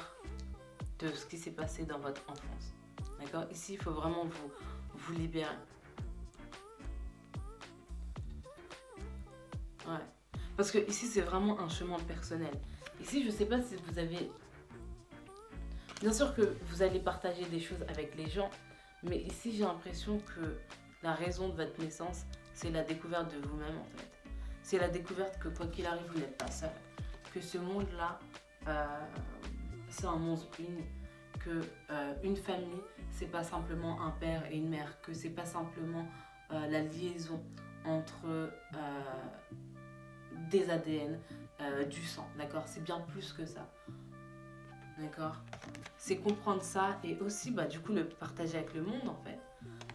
de ce qui s'est passé dans votre enfance. D'accord? Ici, il faut vraiment vous libérer. Ouais. Parce que ici, c'est vraiment un chemin personnel. Ici, je ne sais pas si vous avez... Bien sûr que vous allez partager des choses avec les gens, mais ici, j'ai l'impression que la raison de votre naissance, c'est la découverte de vous-même, en fait. C'est la découverte que, quoi qu'il arrive, vous n'êtes pas seul. Que ce monde-là, c'est un monde unique. Que une famille, c'est pas simplement un père et une mère. Que c'est pas simplement la liaison entre... des ADN, du sang, d'accord? C'est bien plus que ça, d'accord? C'est comprendre ça et aussi, bah, du coup, le partager avec le monde, en fait.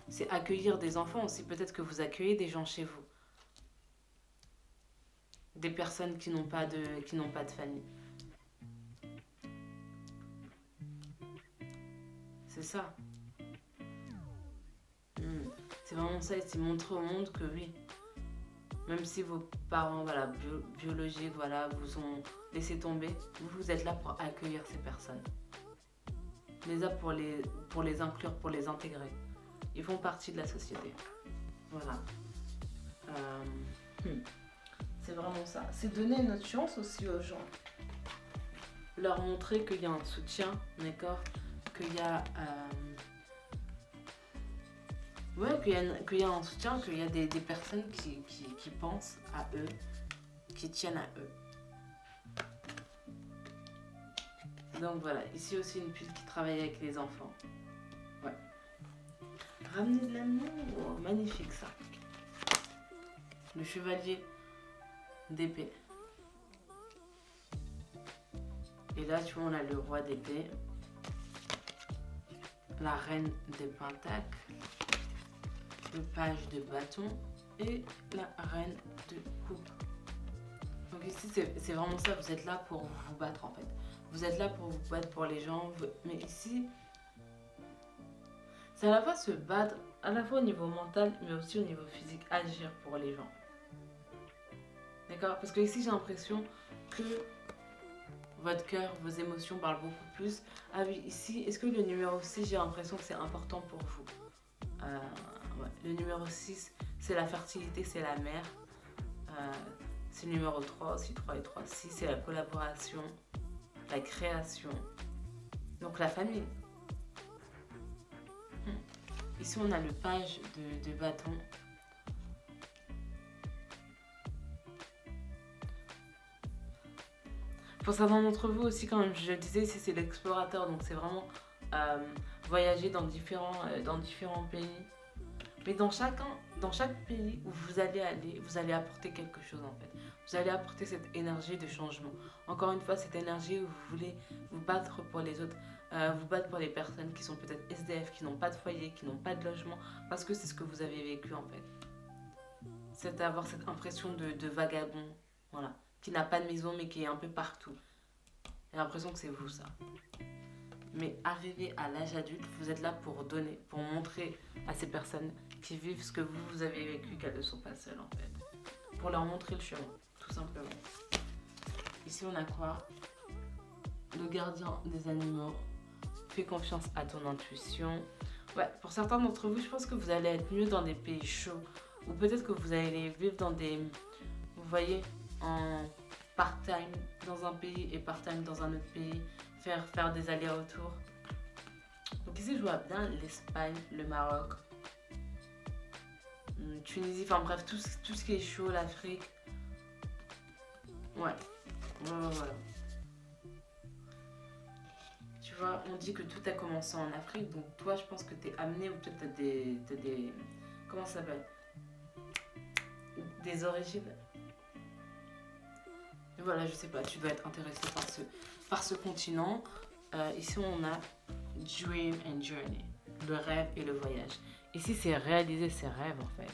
C'est accueillir des enfants aussi. Peut-être que vous accueillez des gens chez vous. Des personnes qui n'ont pas de famille. C'est ça. C'est vraiment ça, et c'est montrer au monde que oui, même si vos parents voilà, biologiques voilà, vous ont laissé tomber, vous êtes là pour accueillir ces personnes. Vous êtes là pour les inclure, pour les intégrer. Ils font partie de la société. Voilà. C'est vraiment ça. C'est donner notre chance aussi aux gens. Leur montrer qu'il y a un soutien, d'accord? Qu'il y a... ouais, qu'il y a un soutien, qu'il y a des personnes qui pensent à eux, qui tiennent à eux. Donc voilà, ici aussi une pile qui travaille avec les enfants. Ramener de l'amour. Magnifique ça. Le chevalier d'épée. Et là, tu vois, on a le roi d'épée. La reine des pentacles. Le page de bâton. Et la reine de coupe. Donc ici, c'est vraiment ça. Vous êtes là pour vous battre en fait. Vous êtes là pour vous battre pour les gens. Mais ici, c'est à la fois se battre, à la fois au niveau mental, mais aussi au niveau physique, agir pour les gens. D'accord? Parce que ici, j'ai l'impression que votre cœur, vos émotions parlent beaucoup plus. Ah oui, ici, est-ce que le numéro 6, j'ai l'impression que c'est important pour vous? Ouais. Le numéro 6, c'est la fertilité, c'est la mère. C'est le numéro 3 aussi, 3 et 3, 6, c'est la collaboration, la création. Donc la famille. Ici, on a le page de bâton. Pour certains d'entre vous aussi, comme je le disais, ici c'est l'explorateur, donc c'est vraiment voyager dans différents pays. Mais dans chaque pays où vous allez aller, vous allez apporter quelque chose en fait. Vous allez apporter cette énergie de changement. Encore une fois, cette énergie où vous voulez vous battre pour les autres, vous battre pour les personnes qui sont peut-être SDF, qui n'ont pas de foyer, qui n'ont pas de logement, parce que c'est ce que vous avez vécu en fait. C'est avoir cette impression de vagabond, voilà, qui n'a pas de maison mais qui est un peu partout. J'ai l'impression que c'est vous ça. Mais arrivé à l'âge adulte, vous êtes là pour donner, pour montrer à ces personnes qui vivent ce que vous avez vécu, qu'elles ne sont pas seules en fait. Pour leur montrer le chemin, tout simplement. Ici on a quoi? Le gardien des animaux. Fais confiance à ton intuition. Ouais, pour certains d'entre vous, je pense que vous allez être mieux dans des pays chauds. Ou peut-être que vous allez vivre dans des... Vous voyez, en part-time dans un pays et part-time dans un autre pays. Faire des allers-retours. Donc ici, je vois bien l'Espagne, le Maroc, Tunisie, enfin bref, tout ce qui est chaud, l'Afrique. Ouais. Voilà. Tu vois, on dit que tout a commencé en Afrique, donc toi, je pense que t'es amené, ou peut-être t'as des... Comment ça s'appelle? Des origines. Et voilà, je sais pas, tu dois être intéressé par ce continent. Ici, on a Dream and Journey, le rêve et le voyage. Ici, c'est réaliser ses rêves, en fait.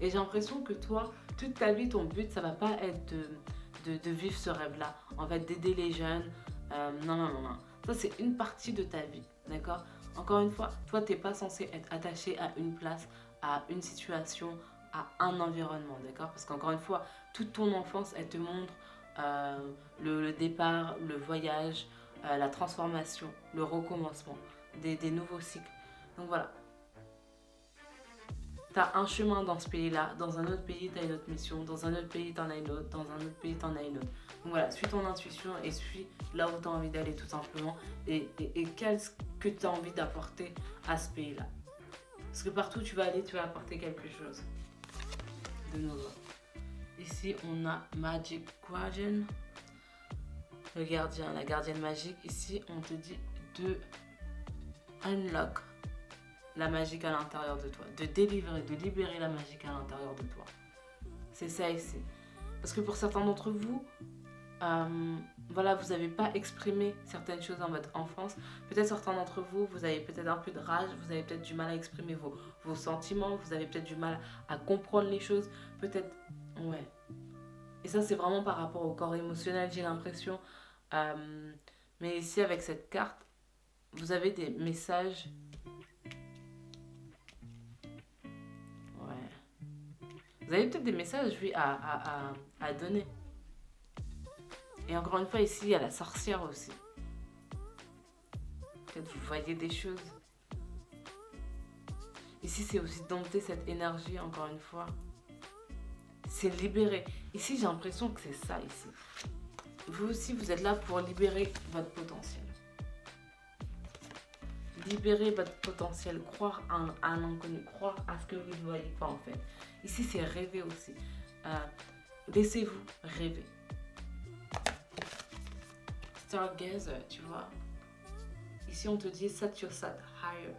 Et j'ai l'impression que toi, toute ta vie, ton but, ça va pas être de vivre ce rêve-là. En fait, d'aider les jeunes. Non. Ça, c'est une partie de ta vie, d'accord? Encore une fois, toi, t'es pas censé être attaché à une place, à une situation, à un environnement, d'accord? Parce qu'encore une fois, toute ton enfance, elle te montre le départ, le voyage, la transformation, le recommencement, des nouveaux cycles. Donc voilà. Tu as un chemin dans ce pays-là, dans un autre pays, tu as une autre mission, dans un autre pays, tu en as une autre, dans un autre pays, tu en as une autre. Donc voilà, suis ton intuition et suis là où tu as envie d'aller tout simplement et qu'est-ce que tu as envie d'apporter à ce pays-là. Parce que partout où tu vas aller, tu vas apporter quelque chose de nouveau. Ici, on a Magic Guardian, le gardien, la gardienne magique. Ici, on te dit de unlock la magie à l'intérieur de toi, de délivrer, de libérer la magie à l'intérieur de toi. C'est ça ici. Parce que pour certains d'entre vous, voilà, vous n'avez pas exprimé certaines choses dans votre enfance. Peut-être certains d'entre vous, vous avez peut-être un peu de rage, vous avez peut-être du mal à exprimer vos sentiments, vous avez peut-être du mal à comprendre les choses. Peut-être, ouais. Et ça, c'est vraiment par rapport au corps émotionnel, j'ai l'impression. Mais ici, avec cette carte, vous avez des messages. Vous avez peut-être des messages, oui, à donner. Et encore une fois, ici, il y a la sorcière aussi. Peut-être vous voyez des choses. Ici, c'est aussi dompter cette énergie, encore une fois. C'est libérer. Ici, j'ai l'impression que c'est ça, ici. Vous aussi, vous êtes là pour libérer votre potentiel. Libérer votre potentiel, croire à l'inconnu, croire à ce que vous ne voyez pas, en fait. Ici, c'est rêver aussi. Laissez-vous rêver. Stargazer, tu vois. Ici, on te dit set yourself higher.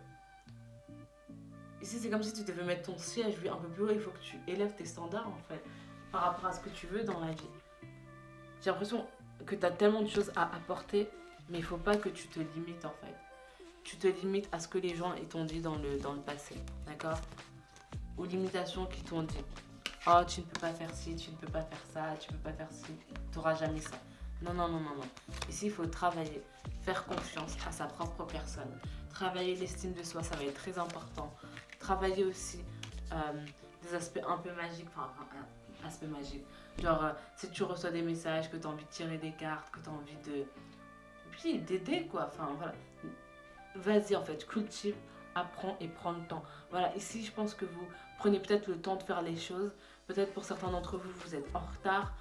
Ici, c'est comme si tu devais mettre ton siège un peu plus haut. Il faut que tu élèves tes standards, en fait, par rapport à ce que tu veux dans la vie. J'ai l'impression que tu as tellement de choses à apporter, mais il ne faut pas que tu te limites, en fait. Tu te limites à ce que les gens t'ont dit dans le passé, d'accord? Aux limitations qu'ils t'ont dit. Oh, tu ne peux pas faire ci, tu ne peux pas faire ça, tu ne peux pas faire ci, tu n'auras jamais ça. Non, non, non, non, non. Ici, il faut travailler, faire confiance à sa propre personne. Travailler l'estime de soi, ça va être très important. Travailler aussi des aspects un peu magiques, enfin, un aspect magique. Genre, si tu reçois des messages, que tu as envie de tirer des cartes, que tu as envie de... Puis, d'aider, quoi. Enfin, voilà. Vas-y, en fait, cultive, apprends et prends le temps. Voilà, ici, je pense que vous prenez peut-être le temps de faire les choses. Peut-être pour certains d'entre vous, vous êtes en retard.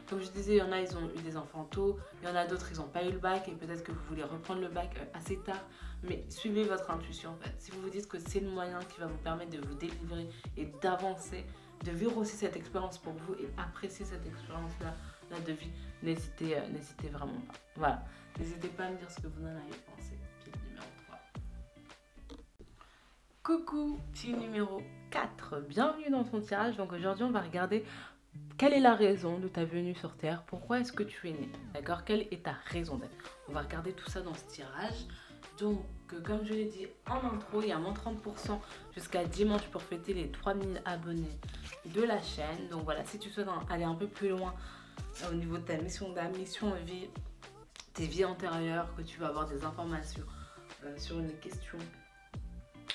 Comme je disais, il y en a, ils ont eu des enfants tôt. Il y en a d'autres, ils n'ont pas eu le bac. Et peut-être que vous voulez reprendre le bac assez tard. Mais suivez votre intuition, en fait. Si vous vous dites que c'est le moyen qui va vous permettre de vous délivrer et d'avancer, de vivre aussi cette expérience pour vous et apprécier cette expérience-là de vie, n'hésitez vraiment pas. Voilà. N'hésitez pas à me dire ce que vous en avez pensé. Petit numéro 3. Coucou, petit numéro 4. Bienvenue dans ton tirage. Donc aujourd'hui, on va regarder quelle est la raison de ta venue sur Terre. Pourquoi est-ce que tu es né? D'accord? Quelle est ta raison d'être? On va regarder tout ça dans ce tirage. Donc, comme je l'ai dit en intro, il y a moins 30% jusqu'à dimanche pour fêter les 3000 abonnés de la chaîne. Donc voilà, si tu souhaites aller un peu plus loin au niveau de ta mission d'âme, mission de vie, tes vies antérieures, que tu vas avoir des informations sur une question,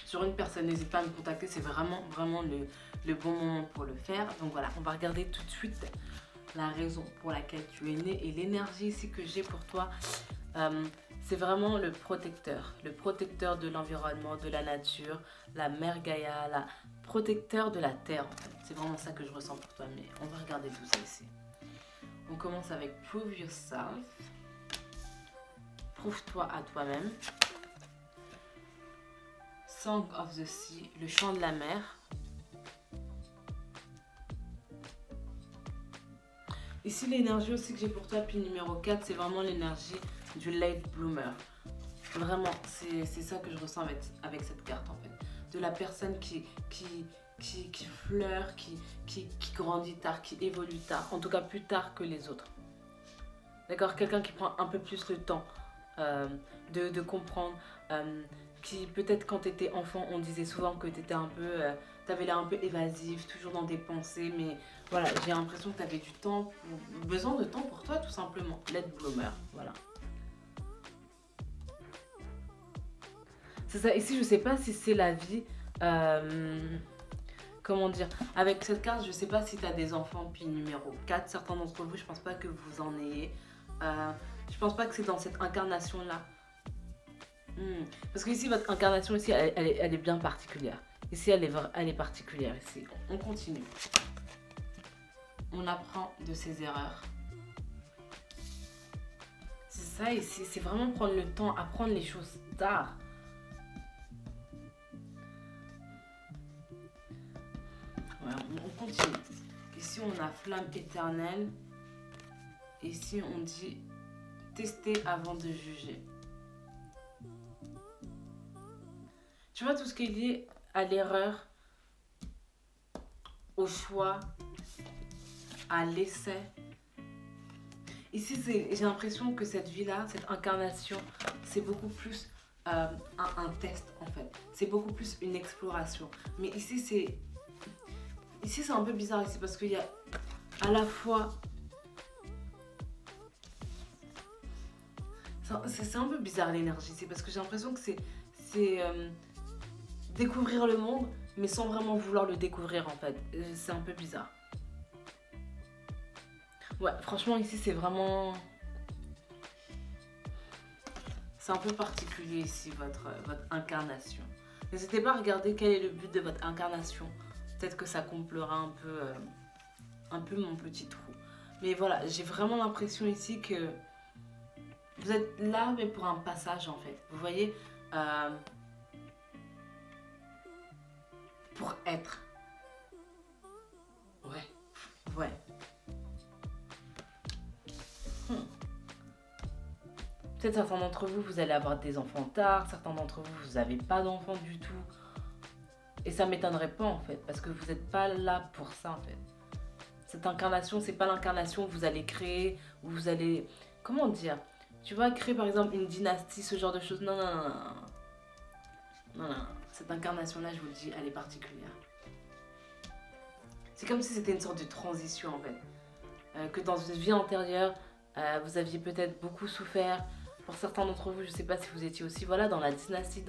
sur une personne, n'hésite pas à me contacter, c'est vraiment le bon moment pour le faire. Donc voilà, on va regarder tout de suite la raison pour laquelle tu es né et l'énergie ici que j'ai pour toi. C'est vraiment le protecteur de l'environnement, de la nature, la mère Gaïa, la protecteur de la terre en fait. C'est vraiment ça que je ressens pour toi, mais on va regarder tout ça ici. On commence avec Prove Yourself. Prouve-toi à toi-même. Song of the Sea, le chant de la mer. Ici, l'énergie aussi que j'ai pour toi, puis numéro 4, c'est vraiment l'énergie du late bloomer. Vraiment, c'est ça que je ressens avec cette carte en fait. De la personne qui fleure, qui grandit tard, qui évolue tard, en tout cas plus tard que les autres. D'accord? Quelqu'un qui prend un peu plus le temps de comprendre, qui peut-être quand tu étais enfant, on disait souvent que tu étais un peu... t'avais l'air un peu évasif, toujours dans des pensées, mais voilà, j'ai l'impression que tu avais du temps, besoin de temps pour toi tout simplement. Late bloomer, voilà. C'est ça, ici je sais pas si c'est la vie, comment dire, avec cette carte je sais pas si tu as des enfants, puis numéro 4, certains d'entre vous je pense pas que vous en ayez, je pense pas que c'est dans cette incarnation là. Parce que ici votre incarnation ici elle est bien particulière. Ici elle est particulière ici. On continue. On apprend de ses erreurs. C'est ça ici, c'est vraiment prendre le temps, apprendre les choses tard. Ouais, on continue. Ici on a flamme éternelle. Ici on dit tester avant de juger. Tu vois tout ce qui est lié à l'erreur, au choix, à l'essai. Ici, j'ai l'impression que cette vie-là, cette incarnation, c'est beaucoup plus un test en fait. C'est beaucoup plus une exploration. Mais ici, c'est un peu bizarre ici parce qu'il y a à la fois... C'est un peu bizarre l'énergie ici parce que j'ai l'impression que c'est découvrir le monde, mais sans vraiment vouloir le découvrir en fait. C'est un peu bizarre. Ouais, franchement ici c'est vraiment... C'est un peu particulier ici votre incarnation. N'hésitez pas à regarder quel est le but de votre incarnation. Peut-être que ça complera un peu mon petit trou. Mais voilà, j'ai vraiment l'impression ici que vous êtes là mais pour un passage en fait. Vous voyez pour être. Ouais. Peut-être certains d'entre vous, vous allez avoir des enfants tard. Certains d'entre vous, vous n'avez pas d'enfants du tout. ça m'étonnerait pas en fait, parce que vous n'êtes pas là pour ça en fait. Cette incarnation, c'est pas l'incarnation que vous allez créer, ou vous allez... Comment dire? Tu vas créer par exemple une dynastie, ce genre de choses. Non, non, non, non. Non, non, non. Cette incarnation-là, je vous le dis, elle est particulière. C'est comme si c'était une sorte de transition en fait. Que dans une vie antérieure, vous aviez peut-être beaucoup souffert. Pour certains d'entre vous, je ne sais pas si vous étiez aussi, voilà, dans la dynastie,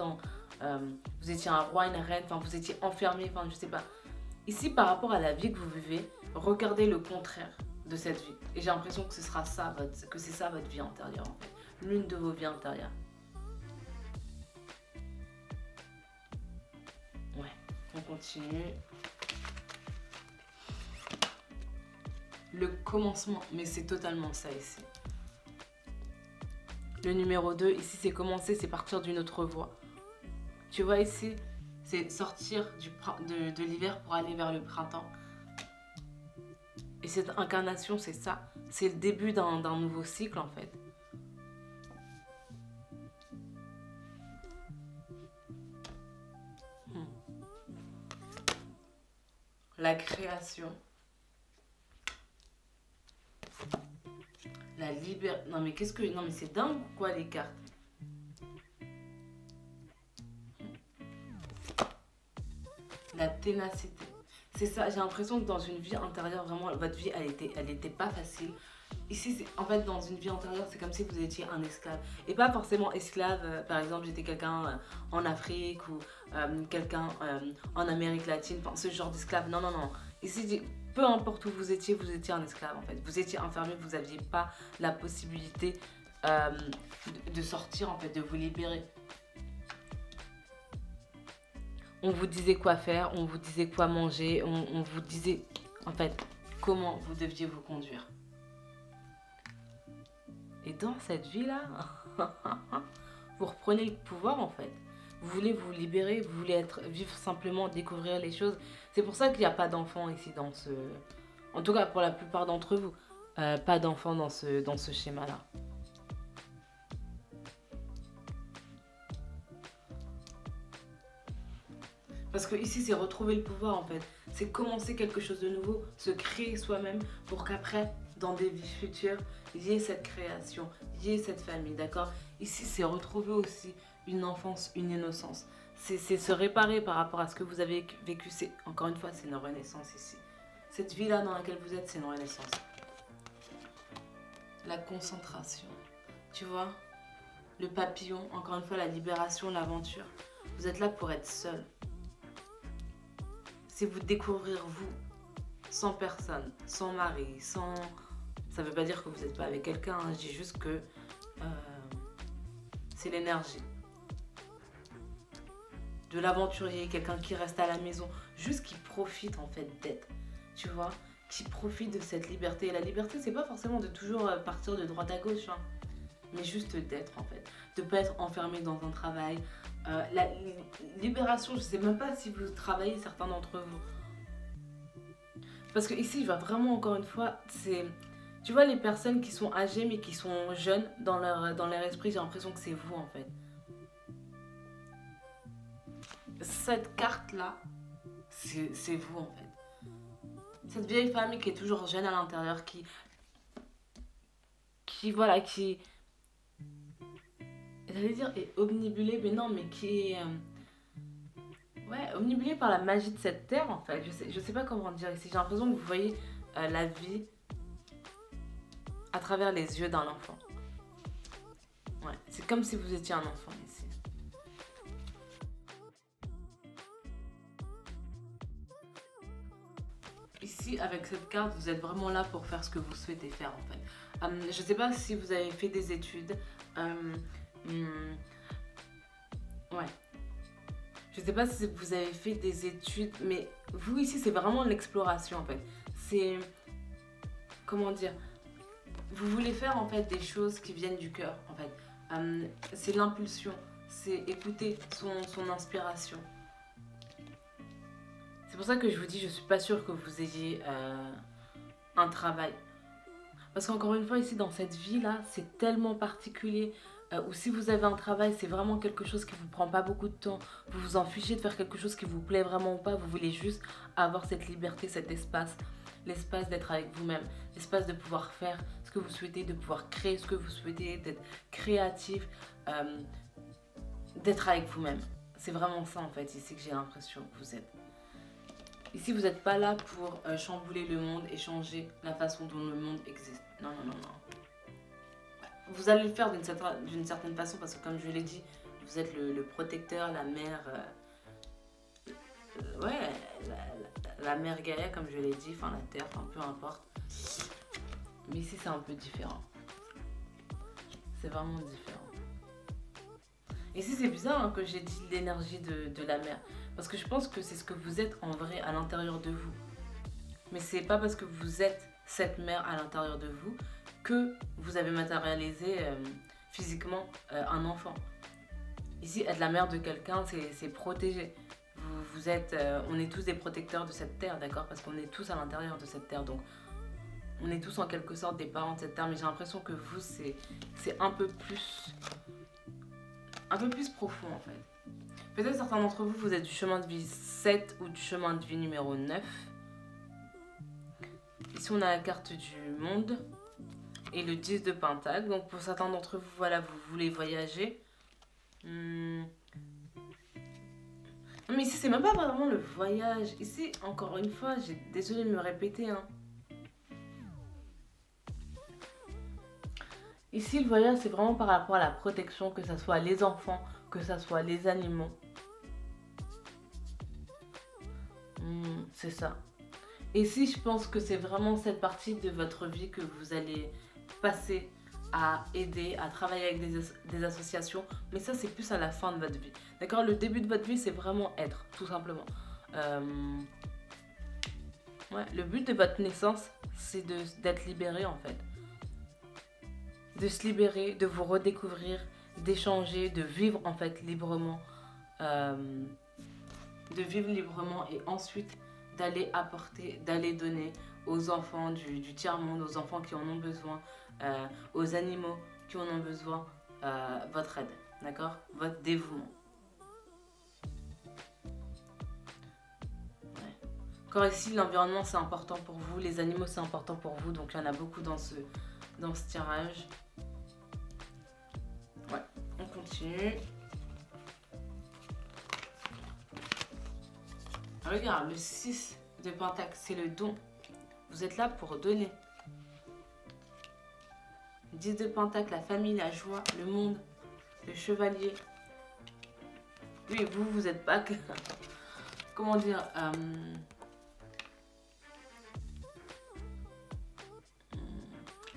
vous étiez un roi, une reine, enfin vous étiez enfermé, enfin je sais pas. Ici, par rapport à la vie que vous vivez, regardez le contraire de cette vie. Et j'ai l'impression que ce sera ça, que c'est ça votre vie antérieure en fait. L'une de vos vies antérieures. Ouais, on continue. Le commencement, mais c'est totalement ça ici. Le numéro 2, ici c'est commencer, c'est partir d'une autre voie. Tu vois ici, c'est sortir de l'hiver pour aller vers le printemps. Et cette incarnation, c'est ça. C'est le début d'un nouveau cycle en fait. La création. La liberté. Non mais qu'est-ce que... Non mais c'est dingue quoi les cartes. La ténacité. C'est ça, j'ai l'impression que dans une vie antérieure, vraiment, votre vie, elle était pas facile. Ici, en fait, dans une vie antérieure, c'est comme si vous étiez un esclave. Et pas forcément esclave, par exemple, j'étais quelqu'un en Afrique ou quelqu'un en Amérique latine, enfin, ce genre d'esclave. Non, non, non. Ici, peu importe où vous étiez un esclave, en fait. Vous étiez enfermé, vous n'aviez pas la possibilité de sortir, en fait, de vous libérer. On vous disait quoi faire, on vous disait quoi manger, on vous disait, en fait, comment vous deviez vous conduire. Et dans cette vie-là, vous reprenez le pouvoir, en fait. Vous voulez vous libérer, vous voulez vivre simplement, découvrir les choses. C'est pour ça qu'il n'y a pas d'enfants ici dans ce... En tout cas, pour la plupart d'entre vous, pas d'enfants dans ce schéma-là. Parce que ici, c'est retrouver le pouvoir en fait. C'est commencer quelque chose de nouveau, se créer soi-même pour qu'après, dans des vies futures, il y ait cette création, il y ait cette famille, d'accord? Ici, c'est retrouver aussi une enfance, une innocence. C'est se réparer par rapport à ce que vous avez vécu. Encore une fois, c'est une renaissance ici. Cette vie-là dans laquelle vous êtes, c'est une renaissance. La concentration, tu vois? Le papillon, encore une fois, la libération, l'aventure. Vous êtes là pour être seul. C'est vous découvrir vous, sans personne, sans mari, sans... Ça ne veut pas dire que vous n'êtes pas avec quelqu'un, hein. Je dis juste que c'est l'énergie. De l'aventurier, quelqu'un qui reste à la maison, juste qui profite en fait d'être, tu vois, qui profite de cette liberté. Et la liberté, c'est pas forcément de toujours partir de droite à gauche, hein, mais juste d'être en fait, de ne pas être enfermé dans un travail. La libération, je ne sais même pas si vous travaillez, certains d'entre vous. Parce que ici, je vois vraiment encore une fois, c'est... Tu vois les personnes qui sont âgées mais qui sont jeunes dans leur esprit, j'ai l'impression que c'est vous en fait. Cette carte-là, c'est vous en fait. Cette vieille famille qui est toujours jeune à l'intérieur, voilà, qui... J'allais dire est omnibulée, mais non, mais qui est... ouais, omnibulée par la magie de cette terre, en fait. Je sais pas comment dire ici. J'ai l'impression que vous voyez la vie à travers les yeux d'un enfant. Ouais, c'est comme si vous étiez un enfant ici. Ici, avec cette carte, vous êtes vraiment là pour faire ce que vous souhaitez faire, en fait. Je sais pas si vous avez fait des études... ouais. Je sais pas si vous avez fait des études, mais vous ici, c'est vraiment l'exploration en fait. C'est... Comment dire? Vous voulez faire en fait des choses qui viennent du cœur en fait. C'est l'impulsion, c'est écouter son inspiration. C'est pour ça que je vous dis, je suis pas sûre que vous ayez un travail. Parce qu'encore une fois, ici, dans cette vie-là, c'est tellement particulier. Ou si vous avez un travail, c'est vraiment quelque chose qui vous prend pas beaucoup de temps, vous vous en fichez de faire quelque chose qui vous plaît vraiment ou pas, vous voulez juste avoir cette liberté, cet espace, l'espace d'être avec vous-même, l'espace de pouvoir faire ce que vous souhaitez, de pouvoir créer ce que vous souhaitez, d'être créatif, d'être avec vous-même. C'est vraiment ça en fait, ici que j'ai l'impression que vous êtes. Ici, vous n'êtes pas là pour chambouler le monde et changer la façon dont le monde existe. Non, non, non, non. Vous allez le faire d'une certaine façon parce que comme je l'ai dit, vous êtes le protecteur, la mère... ouais, la mère Gaïa comme je l'ai dit, enfin la terre, enfin peu importe. Mais ici, c'est un peu différent. C'est vraiment différent. Ici, c'est bizarre hein, que j'ai dit l'énergie de la mer. Parce que je pense que c'est ce que vous êtes en vrai à l'intérieur de vous. Mais c'est pas parce que vous êtes cette mère à l'intérieur de vous que vous avez matérialisé physiquement un enfant. Ici, être la mère de quelqu'un, c'est protéger. Vous êtes, on est tous des protecteurs de cette terre, d'accord? Parce qu'on est tous à l'intérieur de cette terre. Donc, on est tous en quelque sorte des parents de cette terre. Mais j'ai l'impression que vous, c'est un peu plus profond en fait. Peut-être certains d'entre vous, vous êtes du chemin de vie 7 ou du chemin de vie numéro 9. Ici, on a la carte du monde et le 10 de Pentacle. Donc, pour certains d'entre vous, voilà, vous voulez voyager. Non, mais ici, c'est même pas vraiment le voyage. Ici, encore une fois, désolée de me répéter. Hein. Ici, le voyage, c'est vraiment par rapport à la protection, que ce soit les enfants, que ce soit les animaux. C'est ça. Et si je pense que c'est vraiment cette partie de votre vie que vous allez passer à aider, à travailler avec des associations. Mais ça, c'est plus à la fin de votre vie. D'accord? Le début de votre vie, c'est vraiment être, tout simplement. Ouais, le but de votre naissance, c'est d'être libéré, en fait. De se libérer, de vous redécouvrir, d'échanger, de vivre, en fait, librement. De vivre librement et ensuite d'aller apporter, d'aller donner aux enfants du tiers-monde, aux enfants qui en ont besoin, aux animaux qui en ont besoin, votre aide, d'accord? Votre dévouement. Ouais. Encore ici, l'environnement c'est important pour vous, les animaux c'est important pour vous, donc il y en a beaucoup dans ce tirage. Ouais, on continue. Regarde, le 6 de Pentacle, c'est le don. Vous êtes là pour donner. 10 de Pentacle, la famille, la joie, le monde, le chevalier. Oui, vous n'êtes pas que... Comment dire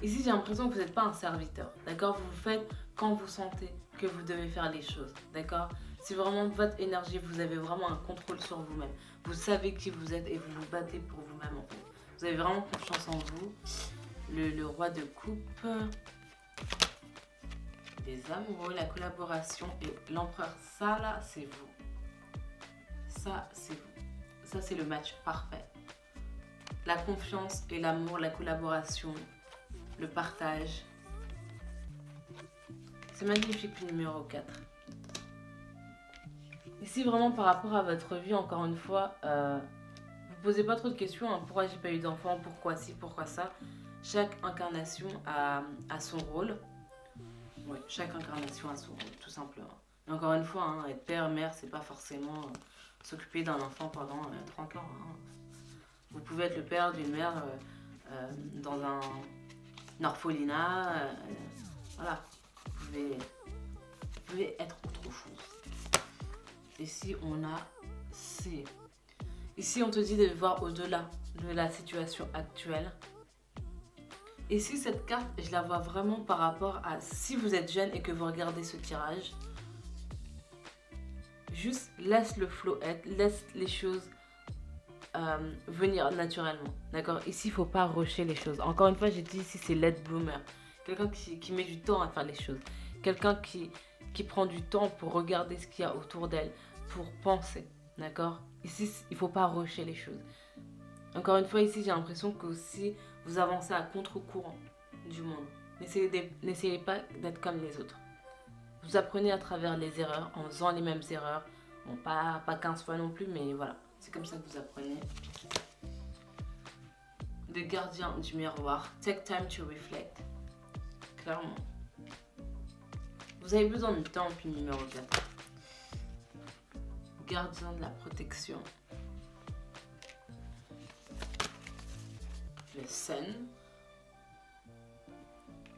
Ici, j'ai l'impression que vous n'êtes pas un serviteur. D'accord? Vous faites quand vous sentez que vous devez faire les choses. D'accord? C'est vraiment votre énergie. Vous avez vraiment un contrôle sur vous-même. Vous savez qui vous êtes et vous vous battez pour vous-même en fait. Vous avez vraiment confiance en vous. Le roi de coupe. Les amoureux, la collaboration et l'empereur. Ça là, c'est vous. Ça, c'est vous. Ça, c'est le match parfait. La confiance et l'amour, la collaboration, le partage. C'est magnifique le numéro 4. Ici, vraiment par rapport à votre vie, encore une fois, vous posez pas trop de questions. Hein. Pourquoi j'ai pas eu d'enfant? Pourquoi ci? Pourquoi ça? Chaque incarnation a son rôle. Oui, chaque incarnation a son rôle, tout simplement. Et encore une fois, hein, être père, mère, c'est pas forcément s'occuper d'un enfant pendant 30 ans. Hein. Vous pouvez être le père d'une mère dans un orphelinat. Voilà, vous pouvez être autre chose. Ici, on a C. Ici, on te dit de voir au-delà de la situation actuelle. Ici, cette carte, je la vois vraiment par rapport à si vous êtes jeune et que vous regardez ce tirage. Juste laisse le flow être, laisse les choses venir naturellement. D'accord? Ici, il ne faut pas rusher les choses. Encore une fois, j'ai dit ici, c'est late bloomer. Quelqu'un qui met du temps à faire les choses. Quelqu'un qui prend du temps pour regarder ce qu'il y a autour d'elle, pour penser. D'accord? Ici, il ne faut pas rusher les choses. Encore une fois, ici, j'ai l'impression que aussi vous avancez à contre-courant du monde. N'essayez pas d'être comme les autres. Vous apprenez à travers les erreurs, en faisant les mêmes erreurs. Bon, pas 15 fois non plus, mais voilà. C'est comme ça que vous apprenez. Le gardien du miroir. Take time to reflect. Clairement. Vous avez besoin de temps, puis numéro 4. Gardien de la protection. Le Sun.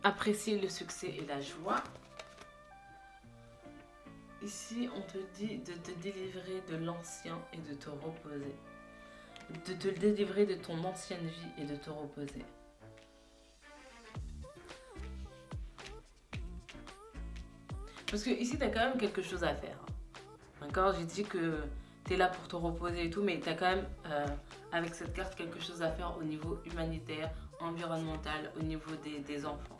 Apprécier le succès et la joie. Ici, on te dit de te délivrer de l'ancien et de te reposer. De te délivrer de ton ancienne vie et de te reposer. Parce que ici, tu as quand même quelque chose à faire. D'accord? J'ai dit que tu es là pour te reposer et tout, mais tu as quand même, avec cette carte, quelque chose à faire au niveau humanitaire, environnemental, au niveau des enfants.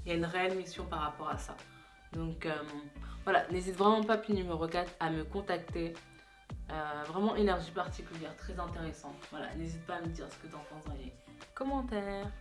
Il y a une réelle mission par rapport à ça. Donc voilà, n'hésite vraiment pas, puis numéro 4, à me contacter. Vraiment énergie particulière, très intéressante. Voilà, n'hésite pas à me dire ce que tu en penses dans les commentaires.